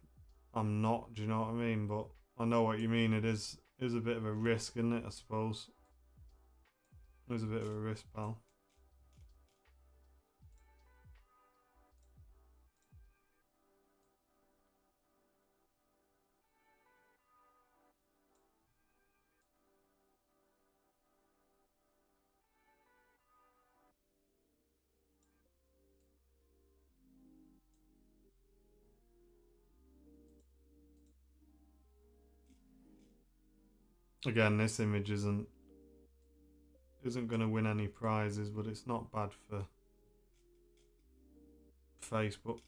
not, do you know what I mean? But I know what you mean. It is a bit of a risk, isn't it, I suppose. It is a bit of a risk, pal. Again, this image isn't going to win any prizes, but it's not bad for Facebook.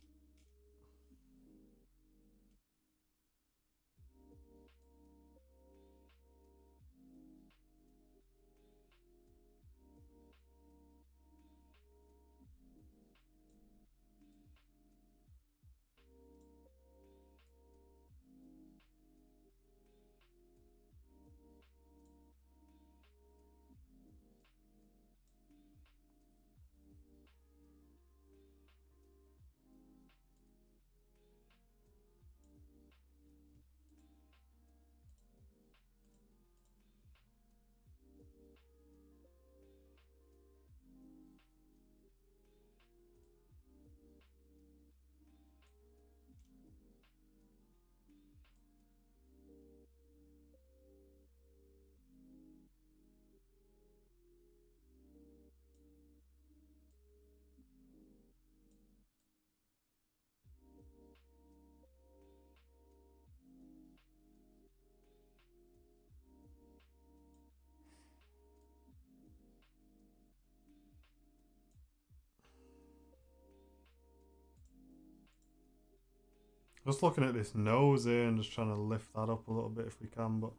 Just looking at this nose here and just trying to lift that up a little bit if we can, but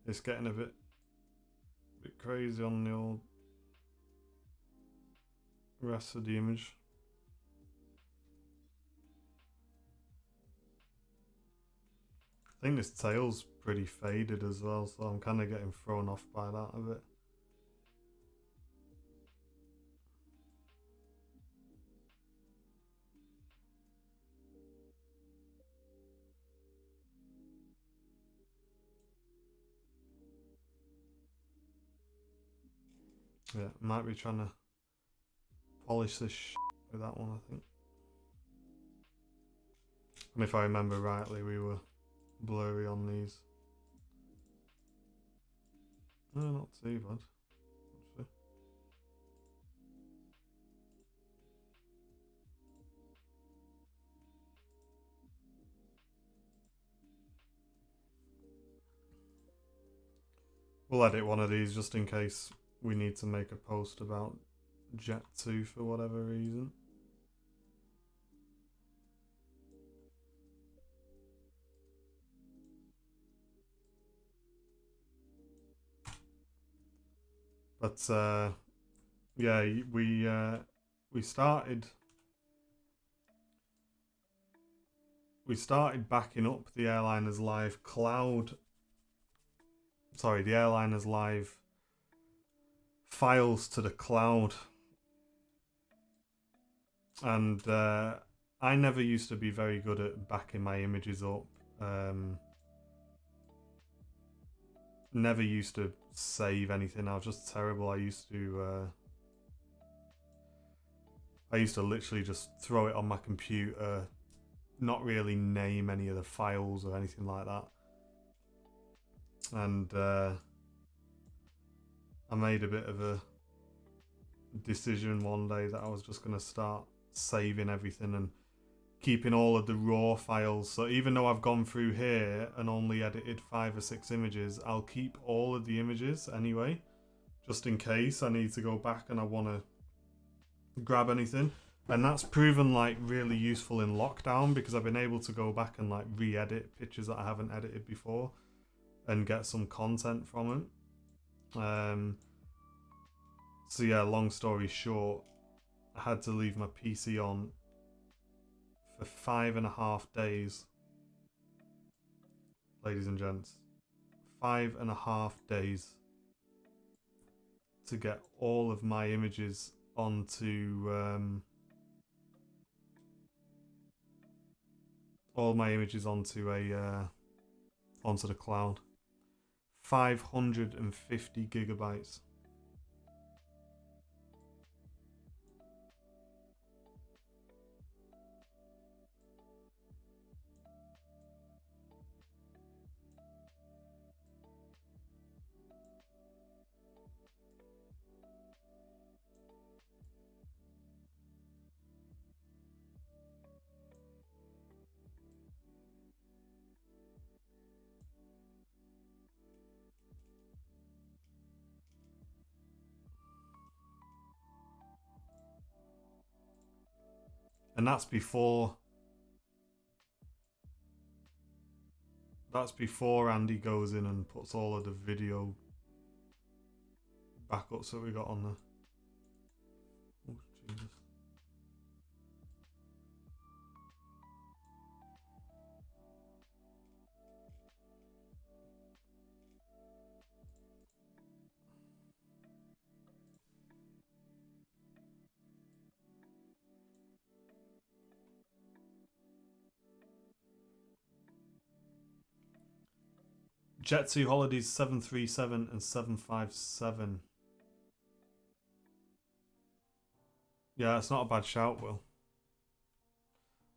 it's getting a bit crazy on the old rest of the image. I think this tail's pretty faded as well, so I'm kind of getting thrown off by that a bit. Yeah, might be trying to polish this with that one, I think. And if I remember rightly, we were blurry on these. No, not too bad, actually. We'll edit one of these just in case we need to make a post about Jet 2 for whatever reason. But yeah, we started backing up the Airliners Live cloud. Sorry, the Airliners Live files to the cloud, and I never used to be very good at backing my images up. Never used to save anything. I was just terrible. I used to I used to literally just throw it on my computer, not really name any of the files or anything like that. And I made a bit of a decision one day that I was just going to start saving everything and keeping all of the raw files. So even though I've gone through here and only edited 5 or 6 images, I'll keep all of the images anyway, just in case I need to go back and I want to grab anything. And that's proven like really useful in lockdown, because I've been able to go back and like re-edit pictures that I haven't edited before and get some content from it. So yeah, long story short, I had to leave my PC on for 5.5 days, ladies and gents. 5.5 days to get all of my images onto onto the cloud. 550 gigabytes. And that's before Andy goes in and puts all of the video backups that we got on there. Oh, Jesus. Jet2 Holidays 737 and 757. Yeah, it's not a bad shout, Will.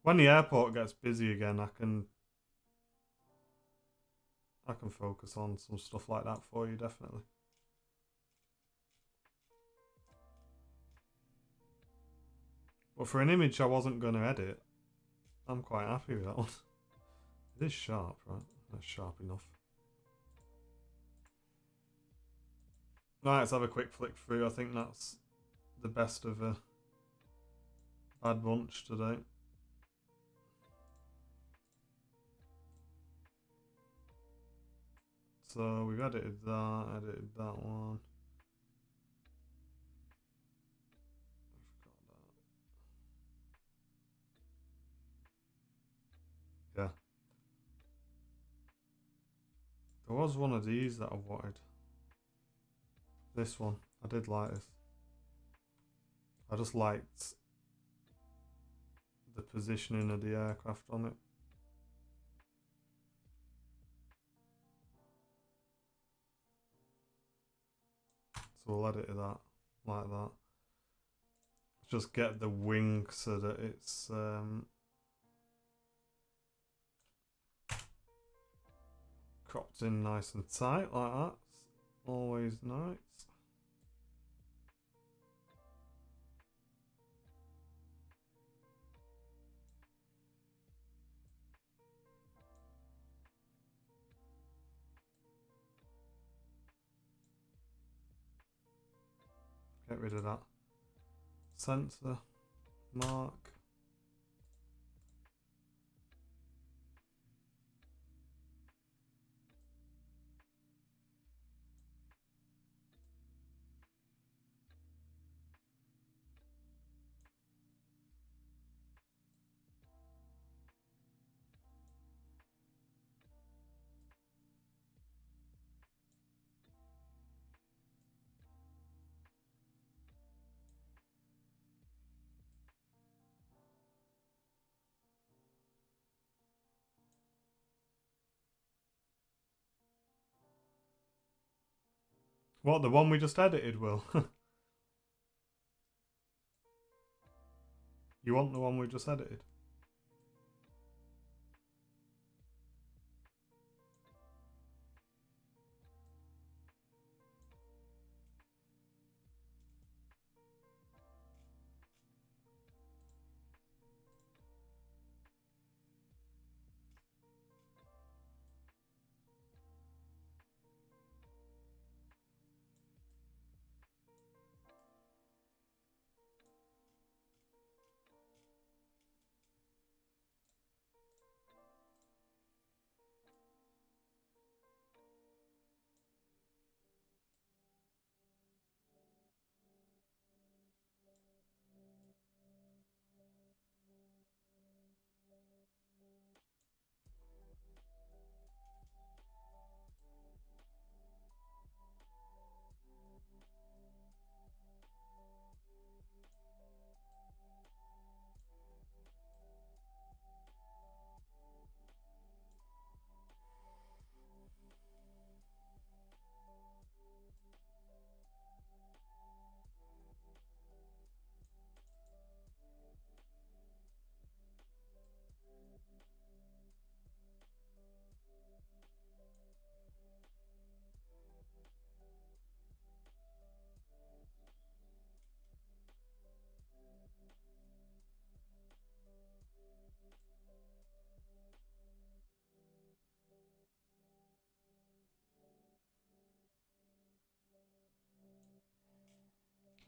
When the airport gets busy again, I can focus on some stuff like that for you, definitely. But for an image I wasn't going to edit, I'm quite happy with that one. It is sharp, right? That's sharp enough. Right, let's have a quick flick through. I think that's the best of a bad bunch today. So we've edited that one. Yeah. There was one of these that I wanted. This one. I did like this. I just liked the positioning of the aircraft on it. So we'll edit that like that. Just get the wing so that it's cropped in nice and tight like that. It's always nice. Get rid of that sensor mark. What, the one we just edited, Will? You want the one we just edited?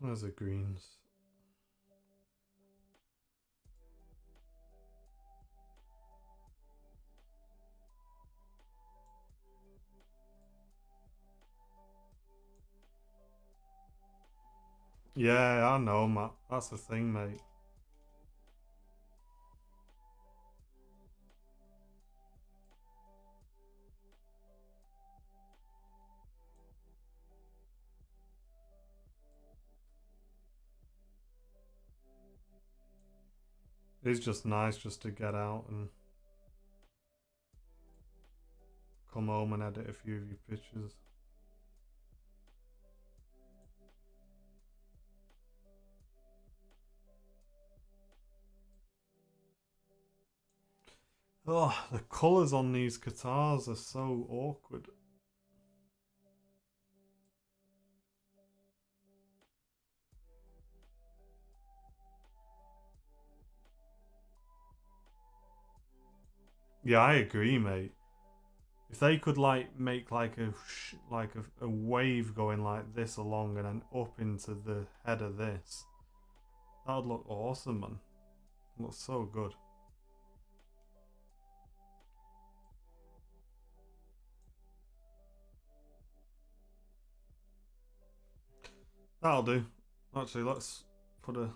There's the greens. Yeah, I know, Matt. That's the thing, mate. It's just nice just to get out and come home and edit a few of your pictures. Oh, the colours on these Qatars are so awkward. Yeah, I agree, mate. If they could like make like a wave going like this along and then up into the head of this, that would look awesome, man. It looks so good. That'll do. Actually, let's put a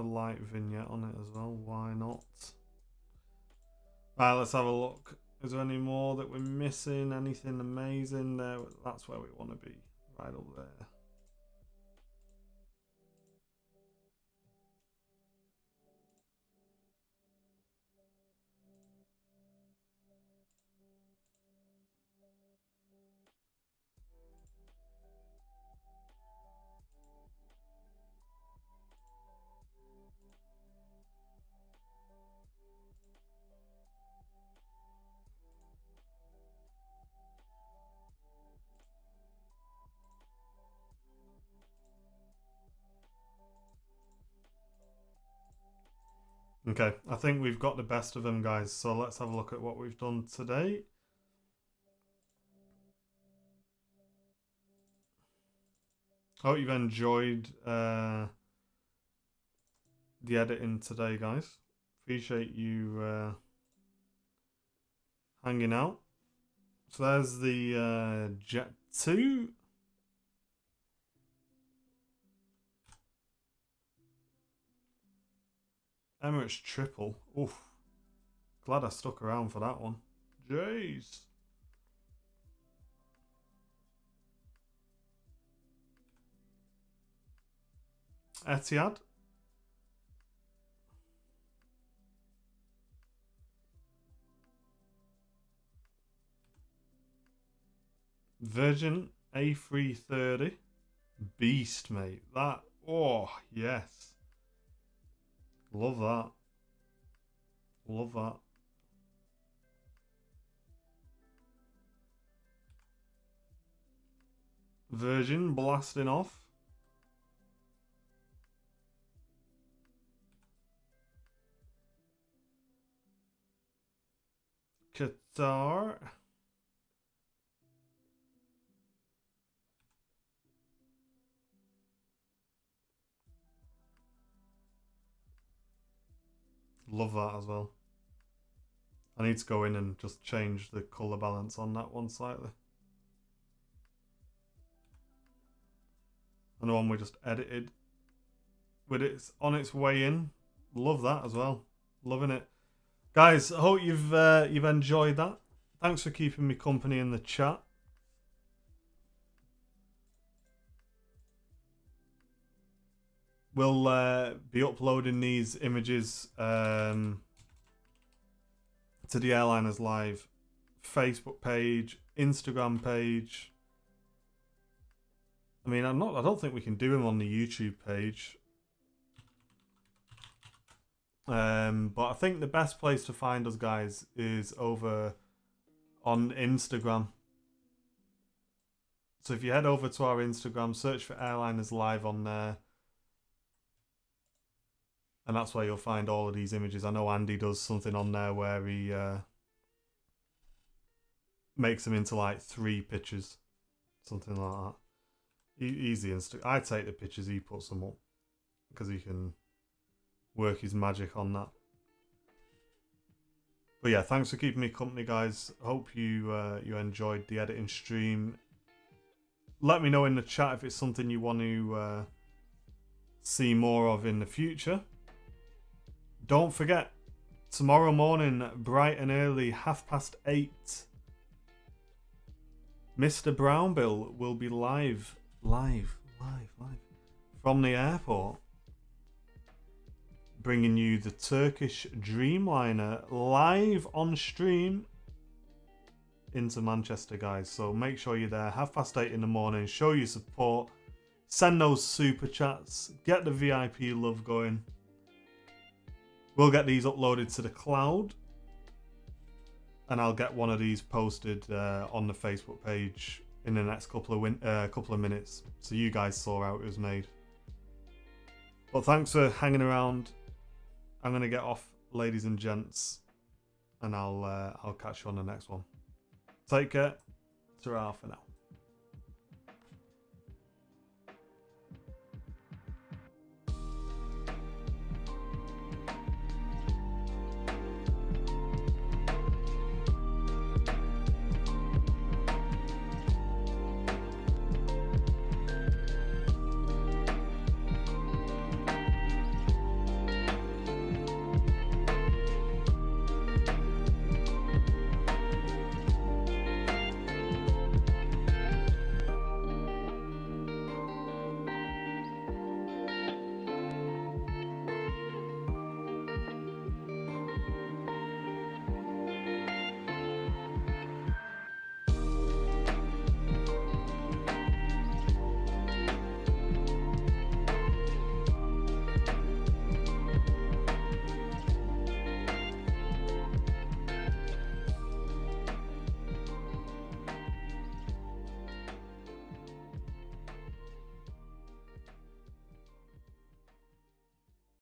light vignette on it as well. Why not? Right, let's have a look. Is there any more that we're missing? Anything amazing there? That's where we want to be. Right up there. Okay, I think we've got the best of them, guys. So let's have a look at what we've done today. Hope you've enjoyed the editing today, guys. Appreciate you hanging out. So there's the Jet 2. Emirates triple. Oof. Glad I stuck around for that one. Jeez. Etihad. Virgin A330. Beast, mate. That. Oh, yes. Love that. Love that. Virgin blasting off. Qatar. Love that as well. I need to go in and just change the colour balance on that one slightly. And the one we just edited with it's on its way in. Love that as well. Loving it. Guys, I hope you've enjoyed that. Thanks for keeping me company in the chat. We'll be uploading these images to the Airliners Live Facebook page, Instagram page. I mean, I don't think we can do them on the YouTube page. But I think the best place to find us, guys, is over on Instagram. So if you head over to our Instagram, search for Airliners Live on there. And that's where you'll find all of these images. I know Andy does something on there where he makes them into like 3 pictures. Something like that. Easy instant. I take the pictures, he puts them up. Because he can work his magic on that. But yeah, thanks for keeping me company, guys. Hope you enjoyed the editing stream. Let me know in the chat if it's something you want to see more of in the future. Don't forget, tomorrow morning, bright and early, 8:30, Mr. Brownbill will be live from the airport, bringing you the Turkish Dreamliner live on stream into Manchester, guys. So make sure you're there, 8:30 in the morning. Show your support, send those super chats, get the VIP love going. We'll get these uploaded to the cloud, and I'll get one of these posted on the Facebook page in the next couple of minutes, so you guys saw how it was made. But thanks for hanging around. I'm gonna get off, ladies and gents, and I'll catch you on the next one. Take care. Ta-ra for now.